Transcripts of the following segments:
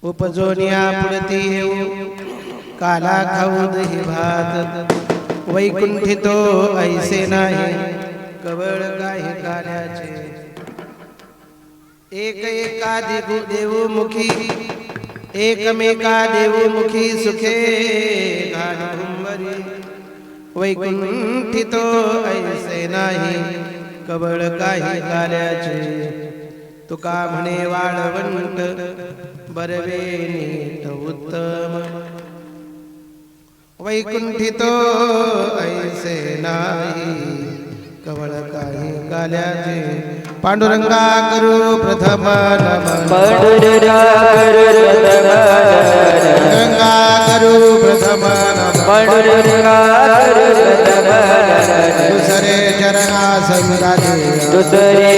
उपजोनिया पुढती येऊ काला खाऊ दही भात वैकुंठितो ऐसे नाही कवळ काही कार्याचे एक एका देवमुखी एकमेका देवमुखी सुखे घालुंबरी वैकुंठितो ऐसे नाही कवळ काही कार्याचे तुका म्हणे वाळवंट बरवे नीट उत्तम वैकुंठितो ऐसे नाही कवळ काही कार्याचे पांडुरंगा करू प्रथम नमन पांडुरंगा करू प्रथम नमन पांडुरंगा दुसरे चरणा संगाते दुसरे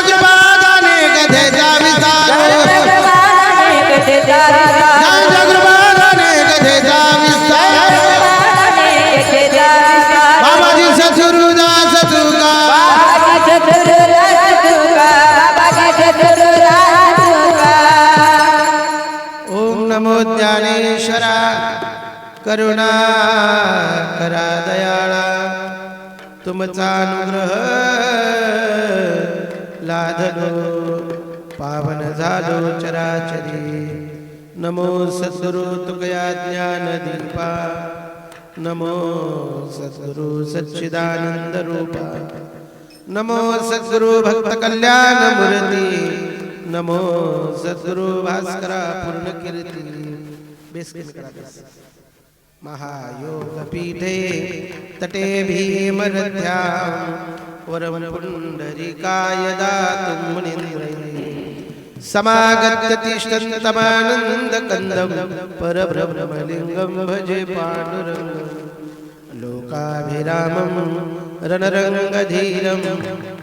जगृपादाने कथेचा विस्तार जगृपादाने कथेचा विस्तार बाबाजी सद्गुरुदास तुका ओम नमो ज्ञानेश्वरा करुणा करा दयाळा तुमचा अनुग्रह लाधलो पावन झालो चराचरी नमो सद्गुरु तुकया ज्ञान दीपा नमो सद्गुरु सच्चिदानंद रूपा नमो सद्गुरु भक्त कल्याण मूर्ती नमो सद्गुरु भास्करा पूर्ण कीर्ती महायोग पीठे तटे भीमरथ्यां वरम पुंडरीकाय दातुं मुनीन्द्रैः समागत्य तिष्ठन्तमानन्दकन्दं परब्रह्मलिङ्गं भजे पाण्डुरङ्गं लोकाभिरामं रणरङ्गधीरं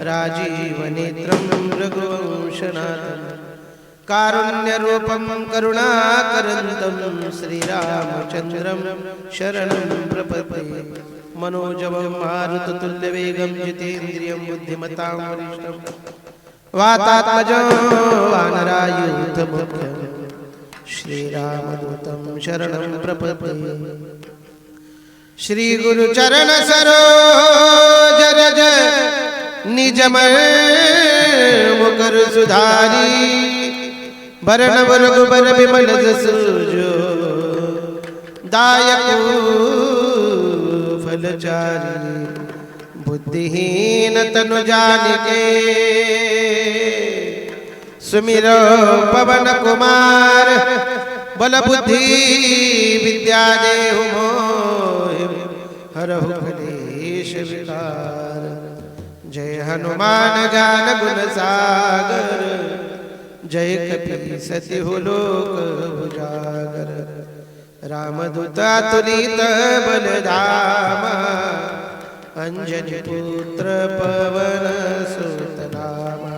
राजीवनेत्रं रघुवंशनाथं कारुण्यरूपं करुणाकरन्तं श्रीरामचन्द्रं शरणं प्रपद्ये मनोजवं मारुततुल्यवेगं जितेन्द्रियं बुद्धिमतां वरिष्ठं वातात्मजं वानरायूथमुख्यं श्रीरामदूतं शरणं प्रपद्ये श्रीगुरुचरण सरोज रज निजमल मुकर सुधारी भरण रघुबर विमल जसुजो दायक फलचारी बुद्धिहीन तनु जानिके सुमिरो पवन कुमार बल बुद्धि विद्या देहु मोहि हरहु कलेश विकार जय हनुमान ज्ञान गुण सागर जय कपि सति लोक उजागर रामदूत अतुलित बलधामा अंजनी पुत्र पवन सुत नामा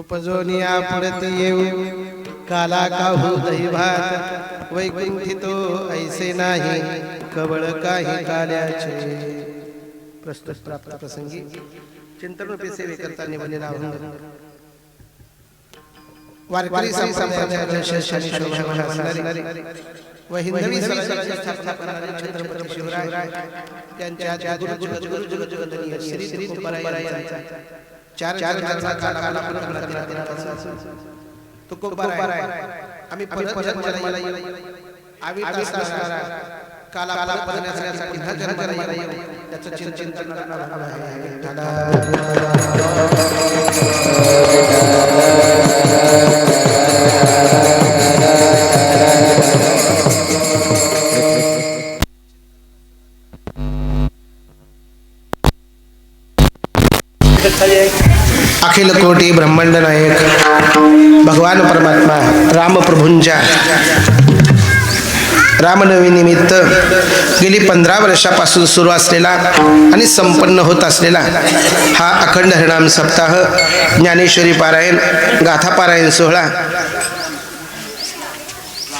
उपजोनिया पुढत येऊ काला काहू दही भात वैकुंठी तो ऐसे नाही कवळ काही काल्याचे प्रस्तुत प्राप्त प्रसंगी चिंतन रूपी सेवे करता निवडलेला अभंग वारकरी संप्रदायाच्या शैक्षणिक शोभा असणारी व हिंदवी स्वराज्याची स्थापना करणारे छत्रपती शिवराय त्यांच्या गुरु जगदनीय श्री तुकोबाराय यांचा चार जन्माचा काला तुकोबाराय आम्ही परत जन्माला येऊ आम्ही असणारा काला परत करण्यासाठी न जन्माला येऊ त्याचं चिंतन करणार आहे अखिल कोटी ब्रह्मांड नायक भगवान परमात्मा रामप्रभूंच्या रामनवमी निमित्त गेली 15 वर्षापासून सुरू असलेला आणि संपन्न होत असलेला हा अखंड हरिनाम सप्ताह ज्ञानेश्वरी पारायण गाथा पारायण सोहळा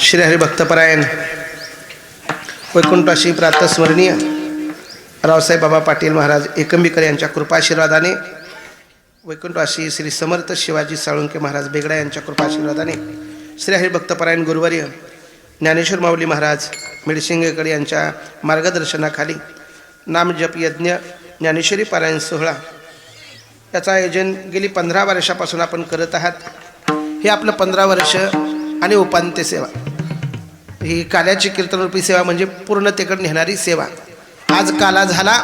श्री हरिभक्तपरायण वैकुंठवासी प्रातस्मरणीय रावसाहेब बाबा पाटील महाराज एकंबीकर यांच्या कृपाशीर्वादाने वैकुंठवासी श्री समर्थ शिवाजी साळुंके महाराज बेगडा यांच्या कृपाशीर्वादाने श्री हरिभक्तपरायण गुरुवर्य ज्ञानेश्वर माऊली महाराज मिडसिंगेकर यांच्या मार्गदर्शनाखाली नामजप यज्ञ ज्ञानेश्वरी पारायण सोहळा याचं आयोजन गेली 15 वर्षापासून आपण करत आहात। हे आपलं 15 वर्ष आणि उपांत्य सेवा ही काल्याची कीर्तनरूपी सेवा म्हणजे पूर्णतेकडे नेणारी सेवा। आज काला झाला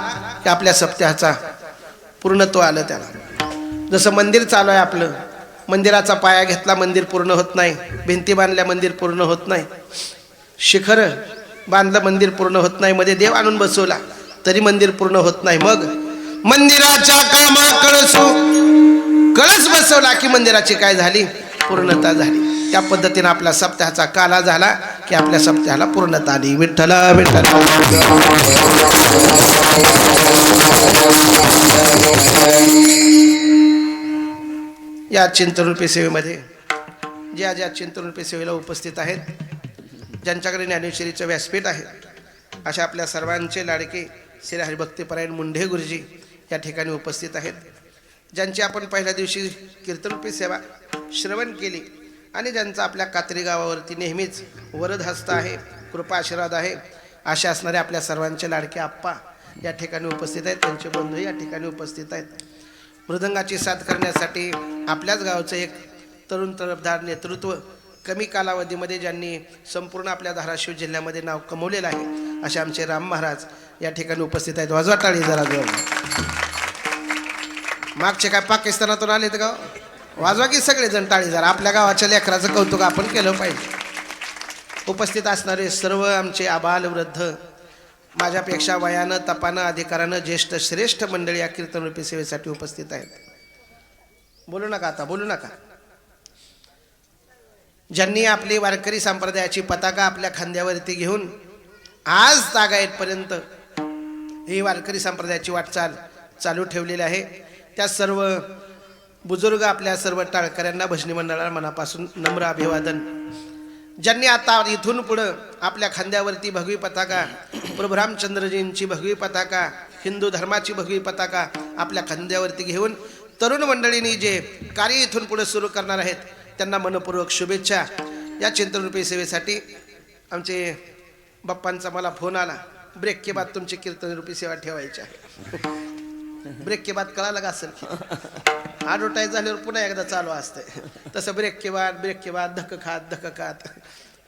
की आपल्या सप्ताहाचा पूर्णत्व आलं त्याला। जसं मंदिर चालू आहे आपलं, मंदिराचा पाया घेतला मंदिर पूर्ण होत नाही, भिंती बांधल्या मंदिर पूर्ण होत नाही, शिखर बांधलं मंदिर पूर्ण होत नाही, मध्ये देव आणून बसवला तरी मंदिर पूर्ण होत नाही। मग मंदिराच्या कामा कळस बसवला की मंदिराची काय झाली, पूर्णता झाली। त्या पद्धतीने आपला सप्ताहाचा काला झाला की आपल्या सप्ताहाला पूर्णता आली। विठ्ठल विठ्ठल या चिंतनरूपी सेवेमध्ये ज्या चिंतनरूपी सेवेला उपस्थित आहेत, ज्यांच्याकडे ज्ञानेश्वरीचं व्यासपीठ आहे, अशा आपल्या सर्वांचे लाडके श्री हरिभक्तपरायण मुंढे गुरुजी या ठिकाणी उपस्थित आहेत, ज्यांची आपण पहिल्या दिवशी कीर्तनरूपी सेवा श्रवण केली आणि ज्यांचा आपल्या कात्री गावावरती नेहमीच वरद हस्त आहे, कृपा आशीर्वाद आहे, अशा असणारे आपल्या सर्वांचे लाडके आप्पा या ठिकाणी उपस्थित आहेत, त्यांचे बंधू या ठिकाणी उपस्थित आहेत। मृदंगाची साथ करण्यासाठी आपल्याच गावचं एक तरुण तरफदार नेतृत्व कमी कालावधीमध्ये ज्यांनी संपूर्ण आपल्या धाराशिव जिल्ह्यामध्ये नाव कमवलेलं आहे, असे आमचे राम महाराज या ठिकाणी उपस्थित आहेत। वाजवा टाळी जरा जोर। मागचे काय पाकिस्तानातून आलेत गाव, वाजवा की सगळेजण टाळी जरा। आपल्या गावाच्या लेकराचं कौतुक आपण केलं पाहिजे। उपस्थित असणारे सर्व आमचे आबाल वृद्ध, माझ्यापेक्षा वयानं तपानं अधिकारानं ज्येष्ठ श्रेष्ठ मंडळी या कीर्तनरूपी सेवेसाठी उपस्थित आहेत। बोलू नका आता, बोलू नका। ज्यांनी आपली वारकरी संप्रदायाची पताका आपल्या खांद्यावरती घेऊन आज तागायतपर्यंत ही वारकरी संप्रदायाची वाटचाल चालू ठेवलेली आहे, त्या सर्व बुजुर्ग आपल्या सर्व टाळकऱ्यांना भजनी मंडळाला मनापासून नम्र अभिवादन। ज्यांनी आता इथून पुढं आपल्या खांद्यावरती भगवी पताका, प्रभू रामचंद्रजींची भगवी पताका, हिंदू धर्माची भगवी पताका आपल्या खांद्यावरती घेऊन तरुण मंडळींनी जे कार्य इथून पुढे सुरू करणार आहेत त्यांना मनपूर्वक शुभेच्छा। या चिंतनरूपी सेवेसाठी आमचे बाप्पांचा मला फोन आला, ब्रेक के बाद तुमची कीर्तनरूपी सेवा ठेवायची आहे। ब्रेक के बाद कळालं का असेल, ॲडव्हर्टाईज झाल्यावर पुन्हा एकदा चालू असते तसं ब्रेक के बाद धक्क खात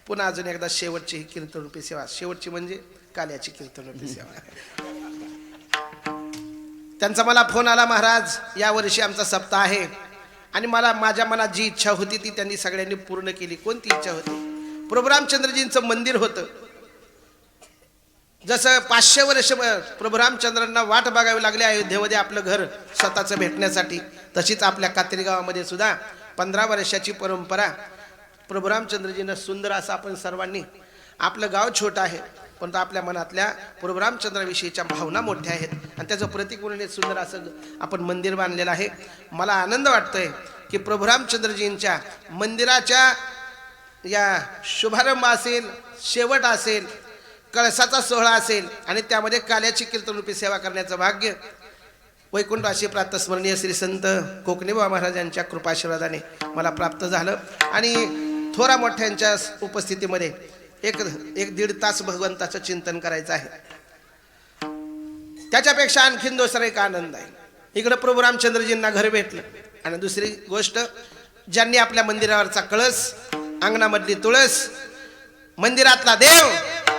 पुन्हा अजून एकदा शेवटची ही कीर्तनरूपी सेवा, शेवटची म्हणजे काल्याची कीर्तनरूपी सेवा। त्यांचा मला फोन आला, महाराज यावर्षी आमचा सप्ताह आहे आणि मला माझ्या मनात जी इच्छा होती ती त्यांनी सगळ्यांनी पूर्ण केली। कोणती इच्छा होती? प्रभू रामचंद्रजींचं मंदिर होतं, जसं 500 वर्ष प्रभू रामचंद्रांना वाट बघावी लागली अयोध्येमध्ये आपलं घर स्वतःचं भेटण्यासाठी, तशीच आपल्या कात्री गावामध्ये सुद्धा 15 वर्षाची परंपरा प्रभू रामचंद्रजींना सुंदर असं आपण सर्वांनी, आपलं गाव छोटं आहे परंतु आपल्या मनातल्या प्रभू रामचंद्राविषयीच्या भावना मोठ्या आहेत आणि त्याचं प्रतीक म्हणून सुंदर असं आपण मंदिर बांधलेलं आहे। मला आनंद वाटतोय की प्रभू रामचंद्रजींच्या मंदिराच्या या शुभारंभ असेल, शेवट असेल, कळसाचा सोहळा असेल आणि त्यामध्ये काल्याची कीर्तनरूपी सेवा करण्याचं भाग्य वैकुंठवासी प्रातस्मरणीय श्री संत कोकणीबाबा महाराजांच्या कृपाशीर्वादाने मला प्राप्त झालं. आणि थोरा मोठ्यांच्या उपस्थितीमध्ये एक दीड तास भगवंताचं चिंतन करायचं आहे. त्याच्यापेक्षा आणखीन दुसरा एक आनंद आहे. इकडं प्रभू रामचंद्रजींना घर भेटलं आणि दुसरी गोष्ट, ज्यांनी आपल्या मंदिरावरचा कळस, अंगणामधली तुळस, मंदिरातला देव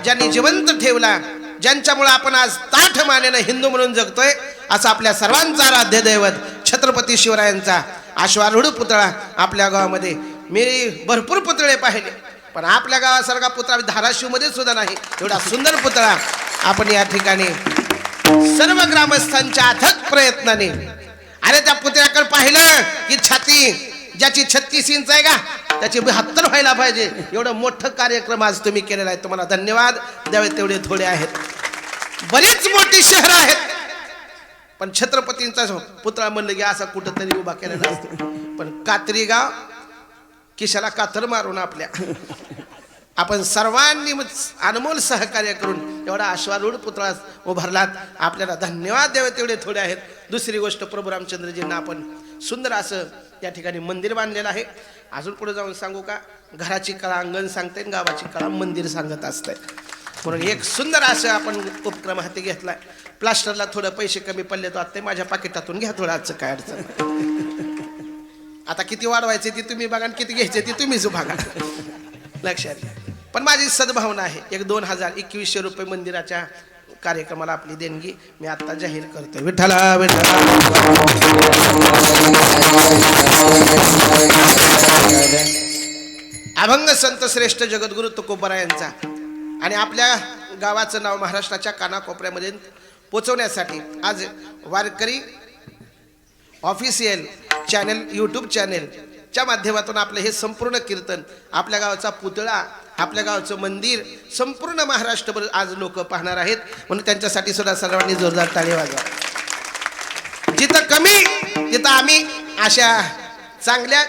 ज्यांनी जिवंत ठेवला, ज्यांच्यामुळे आपण आज ताठ मानेनं हिंदू म्हणून जगतोय, असा आपल्या सर्वांचा आराध्य दैवत छत्रपती शिवरायांचा अश्वारूढ पुतळा आपल्या गावामध्ये. मी भरपूर पुतळे पाहिले, पण आपल्या गावासारखा पुतळा धाराशिवमध्ये सुद्धा नाही. एवढा सुंदर पुतळा आपण या ठिकाणी सर्व ग्रामस्थांच्या अथक प्रयत्नाने, अरे त्या पुतळ्याकडे पाहिलं की छाती ज्याची 36 इंच आहे का त्याची 72 व्हायला पाहिजे. एवढं मोठं कार्यक्रम आज तुम्ही केलेला आहे, तुम्हाला धन्यवाद द्यावे तेवढे थोडे आहेत. बरीच मोठी शहरं आहेत, पण छत्रपतींचा पुतळा म्हणलं की असा कुठंतरी उभा केलेला असतो. पण कात्री गाव किशाला कातर मारून आपल्या आपण सर्वांनी अनमोल सहकार्य करून एवढा अश्वारूढ पुतळा उभारलात. आपल्याला धन्यवाद द्यावे तेवढे थोडे आहेत. दुसरी गोष्ट, प्रभू रामचंद्रजींना आपण सुंदर असं या ठिकाणी मंदिर बांधलेलं आहे. अजून पुढे जाऊन सांगू का, घराची कळा अंगण सांगते, गावाची कळा मंदिर सांगत असते. म्हणून एक सुंदर असं आपण उपक्रम हाती घेतलाय. प्लास्टरला थोडं पैसे कमी पडले तर आता माझ्या पाकिटातून घ्या थोडं, आजचं काय अडचण. आता किती वाढवायचे ती तुम्ही बघा, किती घ्यायचे ती तुम्हीच बघा, लक्षात घ्या. पण माझी सद्भावना आहे, एक 2100 रुपये मंदिराच्या कार्यक्रमाला आपली देणगी मी आता जाहीर करतोय. विठ्ठला विठ्ठला. अभंग संत श्रेष्ठ जगद्गुरु तुकोबरा यांचा आणि आपल्या गावाचं नाव महाराष्ट्राच्या कानाकोपऱ्यामध्ये पोचवण्यासाठी आज वारकरी ऑफिशियल चॅनल, यूट्यूब चॅनलच्या माध्यमातून आपलं हे संपूर्ण कीर्तन, आपल्या गावाचा पुतळा, आपल्या गावचं मंदिर संपूर्ण महाराष्ट्रभर आज लोक पाहणार आहेत. म्हणून त्यांच्यासाठी सुद्धा सर्वांनी जोरदार टाळी वाजवा. जिथं कमी तिथं आम्ही अशा चांगल्या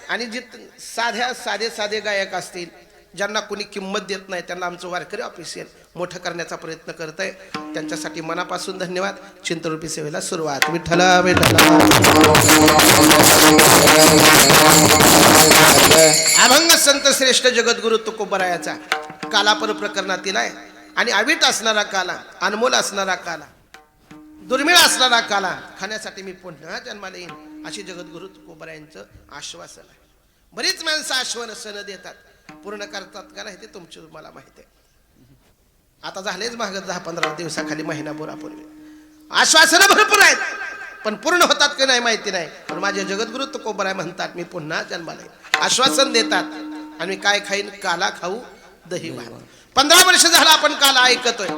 आणि जिथं साधे गायक असतील, ज्यांना कोणी किंमत देत नाही, त्यांना आमचं वारकरी ऑफिशियल मोठं करण्याचा प्रयत्न करत आहे. त्यांच्यासाठी मनापासून धन्यवाद. चिंतनरूपी सेवेला सुरुवात. विठ्ठला विठ्ठला. अभंग संत श्रेष्ठ जगद्गुरु तुकोबरायाचा कालापर प्रकरणातील आहे आणि अवीट असणारा काला, अनमोल असणारा काला, दुर्मिळ असणारा काला खाण्यासाठी मी पुन्हा जन्माला येईन, अशी जगद्गुरु तुकोबरायांचं आश्वासन आहे. बरीच माणसं आश्वासन देतात, पूर्ण करतात का नाही ते तुम्हाला माहिती आहे. आता झालेच माग 10-15 दिवसाखाली, महिनाभरापूर्वी आश्वासनं भरपूर आहेत, पण पूर्ण होतात की नाही माहिती नाही. पण माझे जगद्गुरु तुकोबराय म्हणतात मी पुन्हा जन्माला येईन, आश्वासन देतात. आणि काय खाईन? काला खाऊ, दही भात. 15 वर्ष झालं आपण काला ऐकतोय,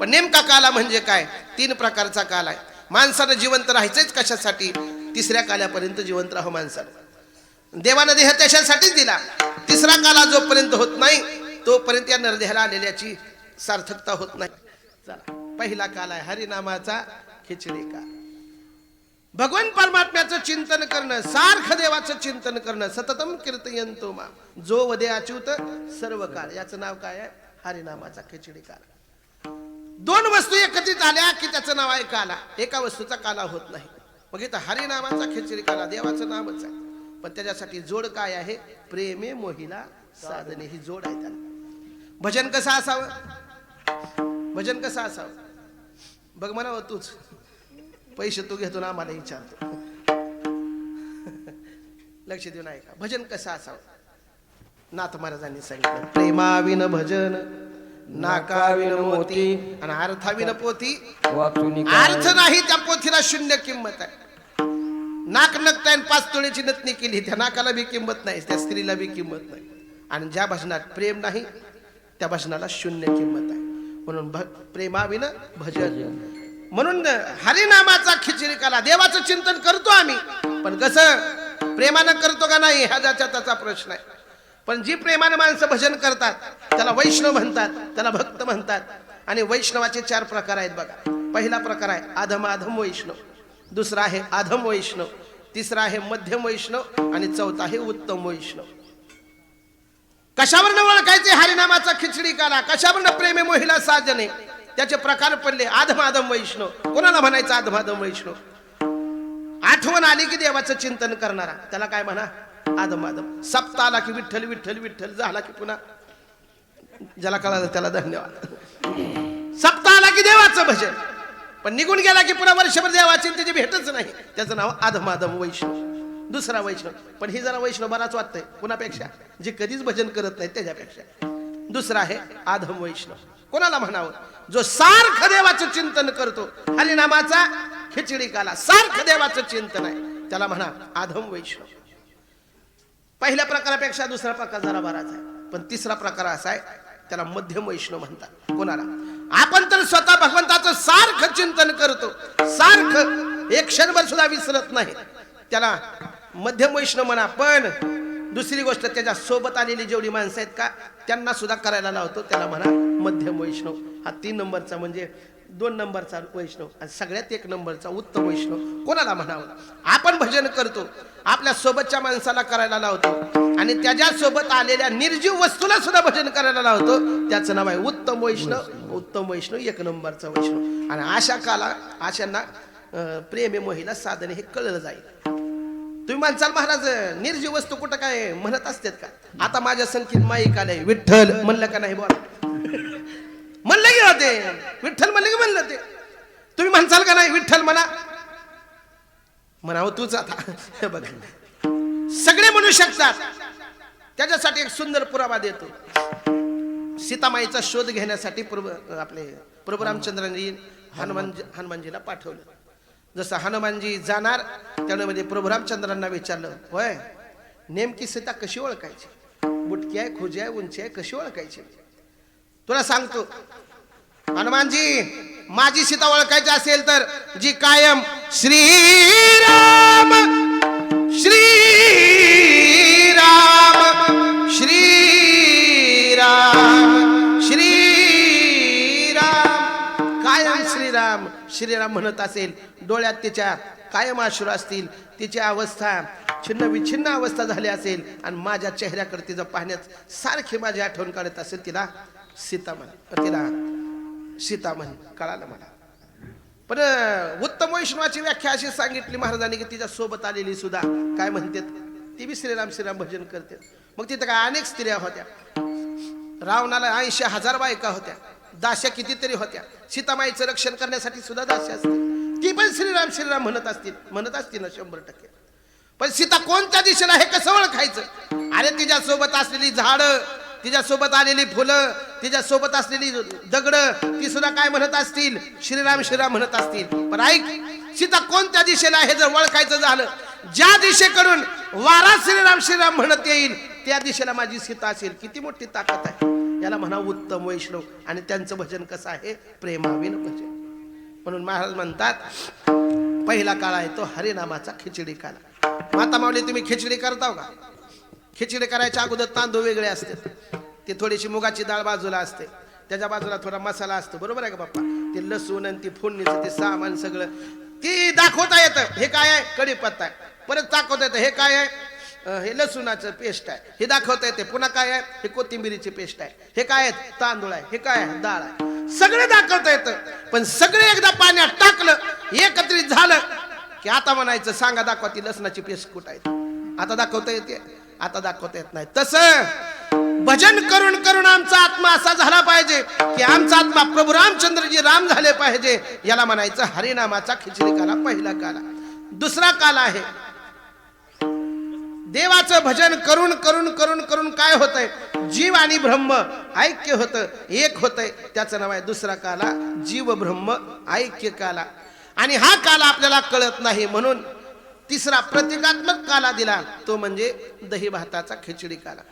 पण नेमका काला म्हणजे काय? 3 प्रकारचा काला आहे. माणसानं जिवंत राहायचंच कशासाठी? 3ऱ्या काल्यापर्यंत जिवंत राहावं माणसानं. देवानं देह त्याच्यासाठीच दिला. 3रा काला जोपर्यंत होत नाही तोपर्यंत या नरदेहाला आलेल्याची सार्थकता होत नाही. चला, पहिला काल आहे हरिनामाचा खिचडी काल. भगवान परमात्म्याचं चिंतन करणं, सारखं देवाचं चिंतन करणं. सततम कीर्तयंतो मा जो वदे अच्युत सर्व काळ, याचं नाव काय आहे? हरिनामाचा खिचडी काल. 2 वस्तू एकत्रित आल्या की त्याचं नाव आहे काला. एका वस्तूचा काला होत नाही. मग इथं हरिनामाचा खिचडी काला, देवाचं नामच आहे, पण त्याच्यासाठी जोड काय आहे? प्रेमे मोहिला साधने, ही जोड आहे त्याला. भजन कसं असावं? भजन कसं असावं बघ म्हणावं तूच. पैसे तू घेतो ना, आम्हाला विचारतो. लक्ष देऊन ऐका, भजन कसं असावं? नाथ महाराजांनी सांगितलं, प्रेमाविन भजन नाकाविन मोती आणि अर्थाविन पोथी. अर्थ नाही त्या पोथीला शून्य किंमत आहे. नाक नकटायन 5 तोळ्याची नतनी केली, त्या नाकाला बी किंमत नाही, त्या स्त्रीला बी किंमत नाही. आणि ज्या भजनात प्रेम नाही त्या भजनाला शून्य किंमत आहे. म्हणून प्रेमाविन भजन. म्हणून हरिनामाचा खिचडी काला, देवाचं चिंतन करतो आम्ही, पण कसं प्रेमानं करतो का नाही हा ज्याचा त्याचा प्रश्न आहे. पण जी प्रेमानं माणसं भजन करतात त्याला वैष्णव म्हणतात, त्याला भक्त म्हणतात. आणि वैष्णवाचे 4 प्रकार आहेत बघा. पहिला प्रकार आहे अधम वैष्णव, दुसरा आहे अधम वैष्णव, तिसरा आहे मध्यम वैष्णव आणि चौथा आहे उत्तम वैष्णव. कशावरनं ओळखायचे हरिनामाचा खिचडी काला, कशावरनं प्रेमे मोहिला साजने, त्याचे प्रकार पडले. आधमाधम वैष्णव, कोणाला म्हणायचं आधमाधम वैष्णव? आठवण आली की देवाचं चिंतन करणारा, त्याला काय म्हणा? आधमाधम. सप्ताह आला की विठ्ठल विठ्ठल विठ्ठल, झाला की पुन्हा ज्याला कळालं त्याला धन्यवाद. सप्ताह आला की देवाचं भजन, पण निघून गेला की पुन्हा वर्षभर देवाची त्याची भेटच नाही, त्याचं नाव आधमाधम वैष्णव. दुसरा वैष्णव, पण ही जरा वैष्णव बराच वाटतंय कुणापेक्षा, जे कधीच भजन करत नाही त्याच्यापेक्षा. दुसरा आहे आधम वैष्णव. कोणाला म्हणावं? जो सारखं देवाचं चिंतन करतो, हरिनामाचा खिचडी काला, सारखं देवाचं चिंतन आहे, त्याला म्हणा आधम वैष्णव. पहिल्या प्रकारापेक्षा दुसरा प्रकार जरा बराच आहे, पण तिसरा प्रकार असा आहे, त्याला मध्यम वैष्णव म्हणतात. कोणाला? आपण तर स्वतः भगवंताचं सारखं चिंतन करतो, सारखं, एक क्षणभर सुद्धा विसरत नाही, त्याला मध्यम वैष्णव म्हणा. पण दुसरी गोष्ट, त्याच्या सोबत आलेली जेवढी माणसं आहेत का, त्यांना सुद्धा करायला लावतो, त्याला म्हणा मध्यम वैष्णव. हा 3 नंबरचा म्हणजे 2 नंबरचा वैष्णव, आणि सगळ्यात 1 नंबरचा उत्तम वैष्णव. कोणाला म्हणावं? आपण भजन करतो, आपल्या सोबतच्या माणसाला करायला लावतो, आणि त्याच्या सोबत आलेल्या निर्जीव वस्तूला सुद्धा भजन करायला लावतो, त्याचं नाव आहे उत्तम वैष्णव. उत्तम वैष्णव 1 नंबरचा वैष्णव. आणि अशा काला, अशांना प्रेमे मोहिला साधने हे कळलं जाईल. तुम्ही म्हणसाल महाराज निर्जीव वस्तू कुठं काय म्हणत असतात का? आता माझ्या संख्येत माईक आलंय, विठ्ठल म्हणलं का नाही? बोला, म्हणलं की होते विठ्ठल, म्हणलं की म्हणलं ते. तुम्ही म्हणसाल का नाही विठ्ठल म्हणा? म्हणावं तूच. आता बघ, सगळे म्हणू शकतात. त्याच्यासाठी एक सुंदर पुरावा देतो. सीतामाईचा शोध घेण्यासाठी आपले प्रभू रामचंद्रांनी हनुमानजीला पाठवलं. जसं हनुमानजी जाणार, त्यामध्ये प्रभू रामचंद्रांना विचारलं, होय नेमकी सीता कशी ओळखायची? बुटकी आहे, खुजी आहे, उंची आहे, कशी ओळखायची? तुला सांगतो हनुमानजी, माझी सीता ओळखायची असेल तर जी कायम श्रीराम श्रीराम श्रीराम श्रीराम, कायम श्रीराम श्रीराम म्हणत असेल, डोळ्यात तिच्या कायम अश्रू असतील, तिची अवस्था छिन्न विछिन्न अवस्था झाली असेल, आणि माझ्या चेहऱ्याकडे तिचं पाहण्यात सारखी माझी आठवण काढत असेल, तिला सीता म्हण, तिला सीता म्हण. कळालं मला? पण उत्तम वैष्णवाची व्याख्या अशी सांगितली महाराजांनी की तिच्या सोबत आलेली सुद्धा काय म्हणतात, ती बी श्रीराम श्रीराम भजन करते. मग तिथं काय अनेक स्त्रिया होत्या, रावणाला 80,000 बायका होत्या, दास्या कितीतरी होत्या, सीतामाईचं रक्षण करण्यासाठी सुद्धा दास्या असतील, ती पण श्रीराम श्रीराम म्हणत असतील ना 100%. पण सीता कोणत्या दिशेला हे कसं ओळखायचं? अरे तिच्या सोबत असलेली झाडं, तिच्या सोबत आलेली फुलं, तिच्या सोबत असलेली दगड, ती सुद्धा काय म्हणत असतील? श्रीराम श्रीराम म्हणत असतील. पण ऐक, सीता कोणत्या दिशेला हे जर ओळखायचं झालं, ज्या दिशेकडून वारा श्रीराम श्रीराम म्हणत येईल त्या दिशेला माझी सीता असेल. किती मोठी ताकद आहे, याला म्हणा उत्तम वैष्णव. आणि त्यांचं भजन कसं आहे? प्रेमाविन भजन. म्हणून महाराज म्हणतात पहिला काळ आहे तो हरिनामाचा खिचडी काळ. माता माऊली, तुम्ही खिचडी करताव का? खिचडी करायच्या अगोदर तांदूळ वेगळे असतात, ते थोडीशी मुगाची डाळ बाजूला असते, त्याच्या बाजूला थोडा मसाला असतो, बरोबर आहे का बाप्पा? ते लसूण आणि ती फोडणीचं ते सामान सगळं ती दाखवता येतं. हे काय आहे? कढीपत्ता आहे. परत दाखवता येतं हे काय आहे? हे लसूणाचं पेस्ट आहे. हे दाखवता येते. पुन्हा काय आहे? हे कोथिंबिरीची पेस्ट आहे. हे काय आहे? तांदूळ आहे. हे काय आहे? डाळ आहे. सगळं दाखवता येतं. पण सगळे एकदा पाण्यात टाकलं, एकत्रित झालं की आता म्हणायचं सांगा दाखवा ती लसणाची पेस्ट कुठं आहे? आता दाखवता येते? आता दाखवता येत नाही. तसं भजन करून करून आमचा आत्मा असा झाला पाहिजे की आमचा आत्मा प्रभू रामचंद्रजी राम झाले पाहिजे. याला म्हणायचं हरिनामाचा खिचडी काला पहिला काला. दुसरा काला आहे देवाचं भजन करून करून करून करून काय होतंय? जीव आणि ब्रह्म ऐक्य होतं, एक होतंय, त्याचं नाव आहे दुसरा काला जीव ब्रह्म ऐक्य काला. आणि हा काला आपल्याला कळत नाही, म्हणून तिसरा प्रतिकात्मक काला दिला, तो म्हणजे दही भाताचा खिचडी काला.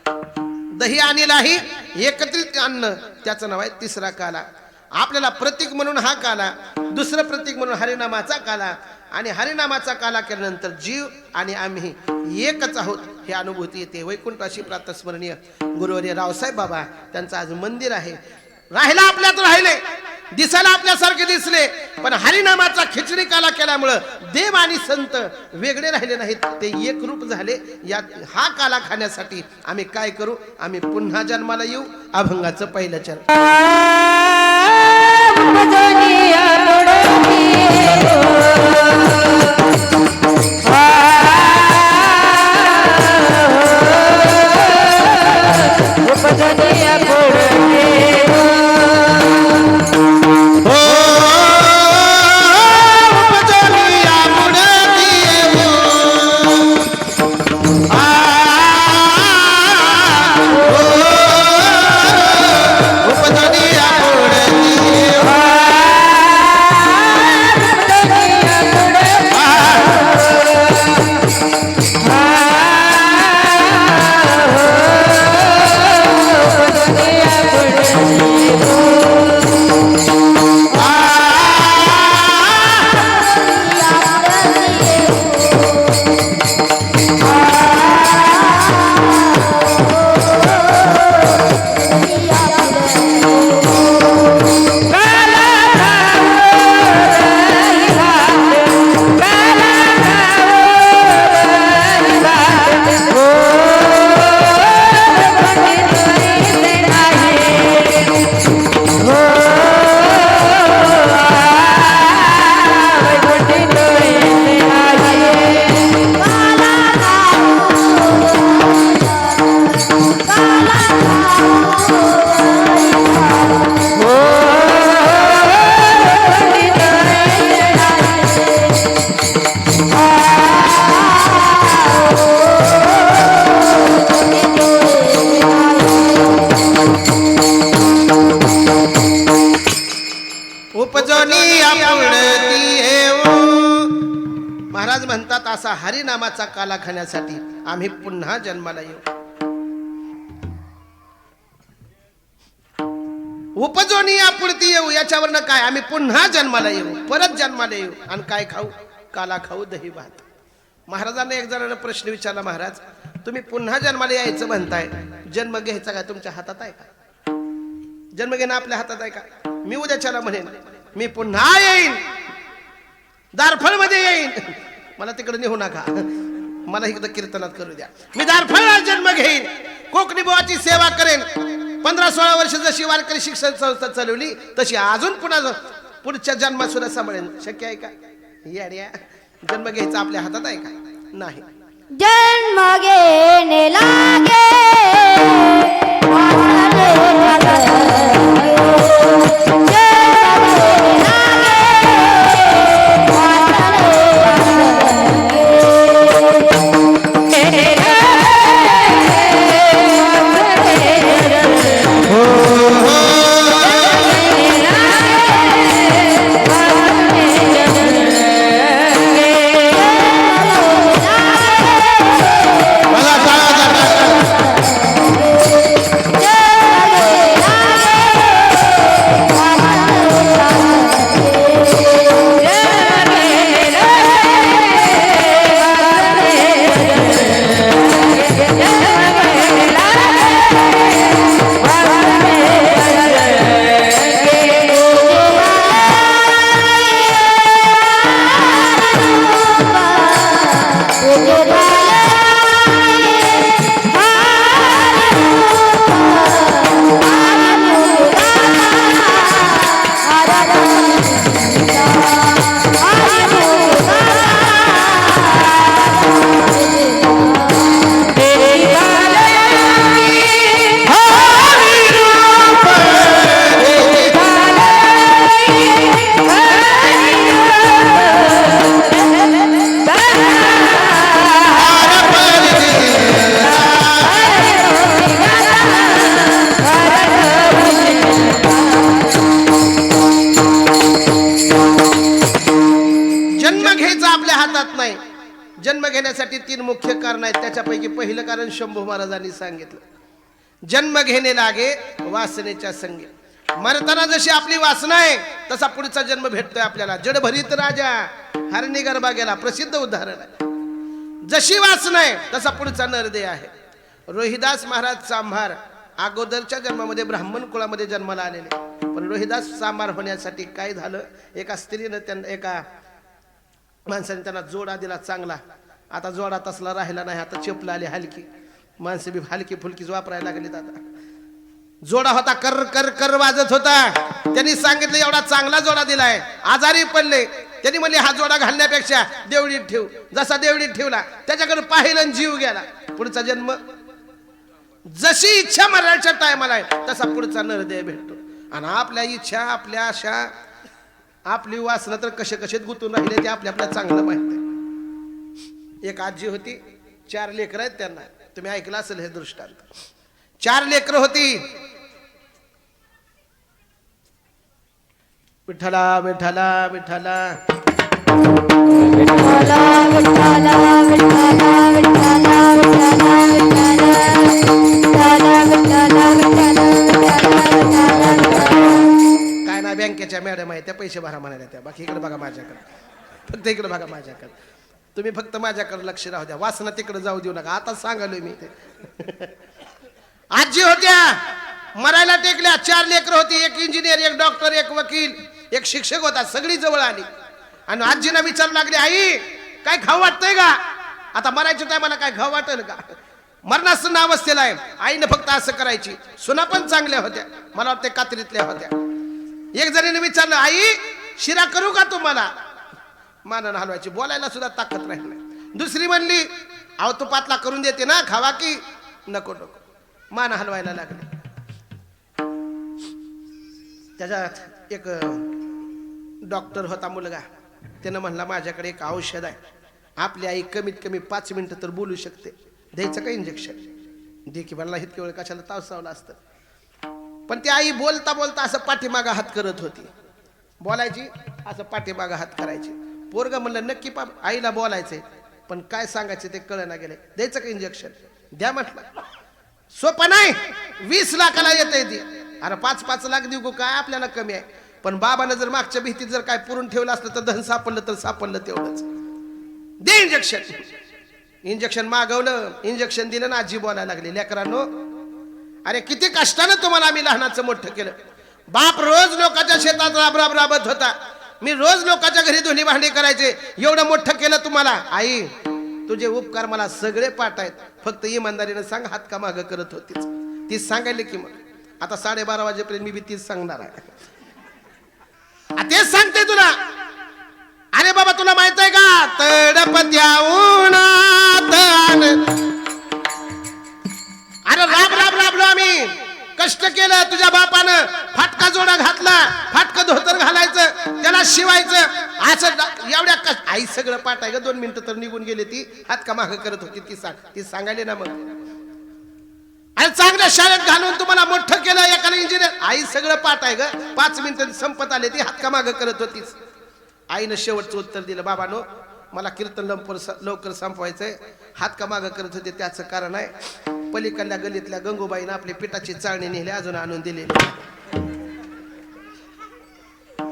दही आणि लाही एकत्रित अन्न, त्याचं नाव आहे तिसरा काला. आपल्याला प्रतीक म्हणून हा काला, दुसरं प्रतीक म्हणून हरिनामाचा काला. आणि हरिनामाचा काला केल्यानंतर जीव आणि आम्ही एकच आहोत ही अनुभूती येते. वैकुंठाशी प्रातस्मरणीय गुरुवर्य रावसाहेब बाबा त्यांचं आज मंदिर आहे. राहिला आपल्यात राहिले दिसायला आपल्यासारखे दिसले, पण हरिनामाचा खिचडी काला केल्यामुळं देव आणि संत वेगळे राहिले नाहीत, ते एक रूप झाले. या हा काला खाण्यासाठी आम्ही काय करू? आम्ही पुन्हा जन्माला येऊ. अभंगाचं पहिलं चरण. महाराज म्हणतात असा हरिनामाचा काला खाण्यासाठी आम्ही पुन्हा जन्माला येऊ. उपजोनी आपुलती येऊ, याच्यावरनं काय? आम्ही पुन्हा जन्माला येऊ, परत जन्माला येऊ. आणि काय खाऊ? काला खाऊ, दही भात. महाराजांना एक जणांना प्रश्न विचारला, महाराज तुम्ही पुन्हा जन्माला यायचं म्हणताय, जन्म घ्यायचा काय तुमच्या हातात आहे का? जन्म घेणं आपल्या हातात आहे का? मी उद्याच्याला म्हणेन मी पुन्हा येईन, दारफळ मध्ये येईन, मला तिकडे नेऊ नका, मला इकडे कीर्तनात करू द्या. मी दारफळला जन्म घेईन, कोकणी बुवाची सेवा करेन. 15-16 वर्ष जशी वारकरी शिक्षण संस्था चालवली तशी अजून पुढच्या जन्मात सुद्धा सांभाळेन. शक्य आहे का? याड्या, जन्म घ्यायचा आपल्या हातात आहे का? नाही. जन्म घेने लागे जन्म घेण्यासाठी 3 मुख्य कारण आहेत. त्याच्यापैकी पहिलं कारण शंभू महाराजांनी सांगितलं, जन्म घेणे लागे वासनेच्या संगे. मरताना जशी आपली वासना आहे तसा पुढचा जन्म भेटतोय आपल्याला. जडभरीत राजा हरणी गर्भा गेला, प्रसिद्ध उदाहरण आहे. जशी वासना आहे तसा पुढचा नरदेह आहे. रोहिदास महाराज चांभार अगोदरच्या जन्मामध्ये ब्राह्मण कुळामध्ये जन्माला आलेले, पण रोहिदास सांबार होण्यासाठी काय झालं, एका स्त्रीनं त्यांना, एका माणसाने त्यांना जोडा दिला चांगला. आता जोडा तसला राहिला नाही, आता चपला आली हलकी, माणसं बी हलकी फुलकीच वापरायला लागलीत. आता जोडा होता कर कर कर वाजत होता. त्यांनी सांगितलं एवढा चांगला जोडा दिलाय, आजारी पडले. त्यांनी म्हणले हा जोडा घालण्यापेक्षा देवडीत ठेव. जसा देवडीत ठेवला त्याच्याकडे पाहिलं आणि जीव गेला. पुढचा जन्म जशी इच्छा मरायच्या टायमाला आहे तसा पुढचा नरदेह भेटतो. आणि आपल्या इच्छा, आपल्या आशा, आपली वासना तर कसे कसे गुंतून राहिले ते आपल्या आपल्या चांगलं माहित आहे. एक आजी होती, 4 लेकरं आहेत त्यांना. तुम्ही ऐकलं असेल हे दृष्टांत. 4 लेकरं होती. विठ्ठला विठ्ठला विठ्ठला विठ्ठला विठ्ठला विठ्ठला विठ्ठला काय ना, बँकेच्या मॅडम आहे त्या पैसे भरा म्हणाल्या त्या. बाकी इकडे बघा माझ्याकडे, फक्त इकडे बघा माझ्याकडे. तुम्ही फक्त माझ्याकडे लक्ष राहू द्या, वासना तिकडे जाऊ देऊ नका. आता सांगालोय मी ते. आजी होत्या, मरायला टेकल्या. 4 लेकरं होती, एक इंजिनियर, एक डॉक्टर, एक वकील, एक शिक्षक होता. सगळी जवळ आली आणि आजीला विचारू लागली, आई काय खाऊ वाटतंय का? आता मरायच्या टायमाला काय खाऊ वाटेल का? मरणासन्न अवस्थेला आहे. आईने फक्त असं करायची. सुना पण चांगल्या होत्या, मला वाटतं कात्रीतल्या होत्या. एक जणीने विचारलं, आई शिरा करू का तुम्हाला? मानन हलवायची, बोलायला सुद्धा ताकद राहील नाही. दुसरी म्हणली, अहो तू पातला करून देते ना, खावा की? नको नको. मान हलवायला लागले. त्याच्यात एक डॉक्टर होता मुलगा, त्यानं म्हणला माझ्याकडे एक औषध आहे, आपली आई कमीत कमी 5 मिनिटं तर बोलू शकते, द्यायचं का इंजेक्शन? दे की म्हणला. इतके वेळ कशाला तावसावलं असतं. पण ती आई बोलता बोलता असं पाठीमागा हात करत होती. बोलायची असं पाठीमागा हात करायची. पोरगं म्हणलं नक्की आईला बोलायचंय, पण काय सांगायचं ते कळना गेले. द्यायचं का इंजेक्शन? द्या म्हटलं. सोपं नाही, 20 लाखाला येते ती. अरे 5-5 लाख देऊ काय आपल्याला कमी आहे. पण बाबानं जर मागच्या भीतीत जर काय पुरून ठेवलं असलं तर धन सापडलं तर सापडलं तेवढंच. दे इंजेक्शन. इंजेक्शन मागवलं, इंजेक्शन दिलं ना. आजी बोलायला लागली, लेकरांनो अरे किती कष्टानं तुम्हाला आम्ही लहानाचं मोठं केलं. बाप रोज लोकांच्या शेतात राबत होता, मी रोज लोकांच्या घरी धुणी भांडी करायचे, एवढं मोठं केलं तुम्हाला. आई तुझे उपकार मला सगळे पाठ आहेत, फक्त इमानदारीनं सांग हात का मागं करत होतीच. तीच सांगायला की मग आता 12:30 वाजेपर्यंत मी बी तीच सांगणार आहे. तेच सांगते तुला. अरे बाबा तुला माहित आहे का, तडपत्या उन्हात अरे राबलो आम्ही, कष्ट केलं. तुझ्या बापानं फाटका जोडा घातला, फाटकं धोतर घालायचं, त्याला शिवायचं, असं एवढ्या कष्ट. आई सगळं पाठ आहे ग. 2 मिनिटं तर निघून गेले, ती हात का मागं करत होती. ती सांगायले ना मग. आणि चांगल्या शाळेत घालून तुम्हाला मोठं केलं, एकाला इंजिनियर. आई सगळं पाठ आहे ग. 5 मिनिटं संपत आले, ती हात का मागं करत होतीच. आईनं शेवटचं उत्तर दिलं, बाबानो मला कीर्तन लवकर संपवायचंय, हात का मागं करत होते त्याचं कारण आहे पलीकडल्या गलीतल्या गंगूबाईनं आपली पिठाची चाळणी नेली, अजून आणून दिलेली.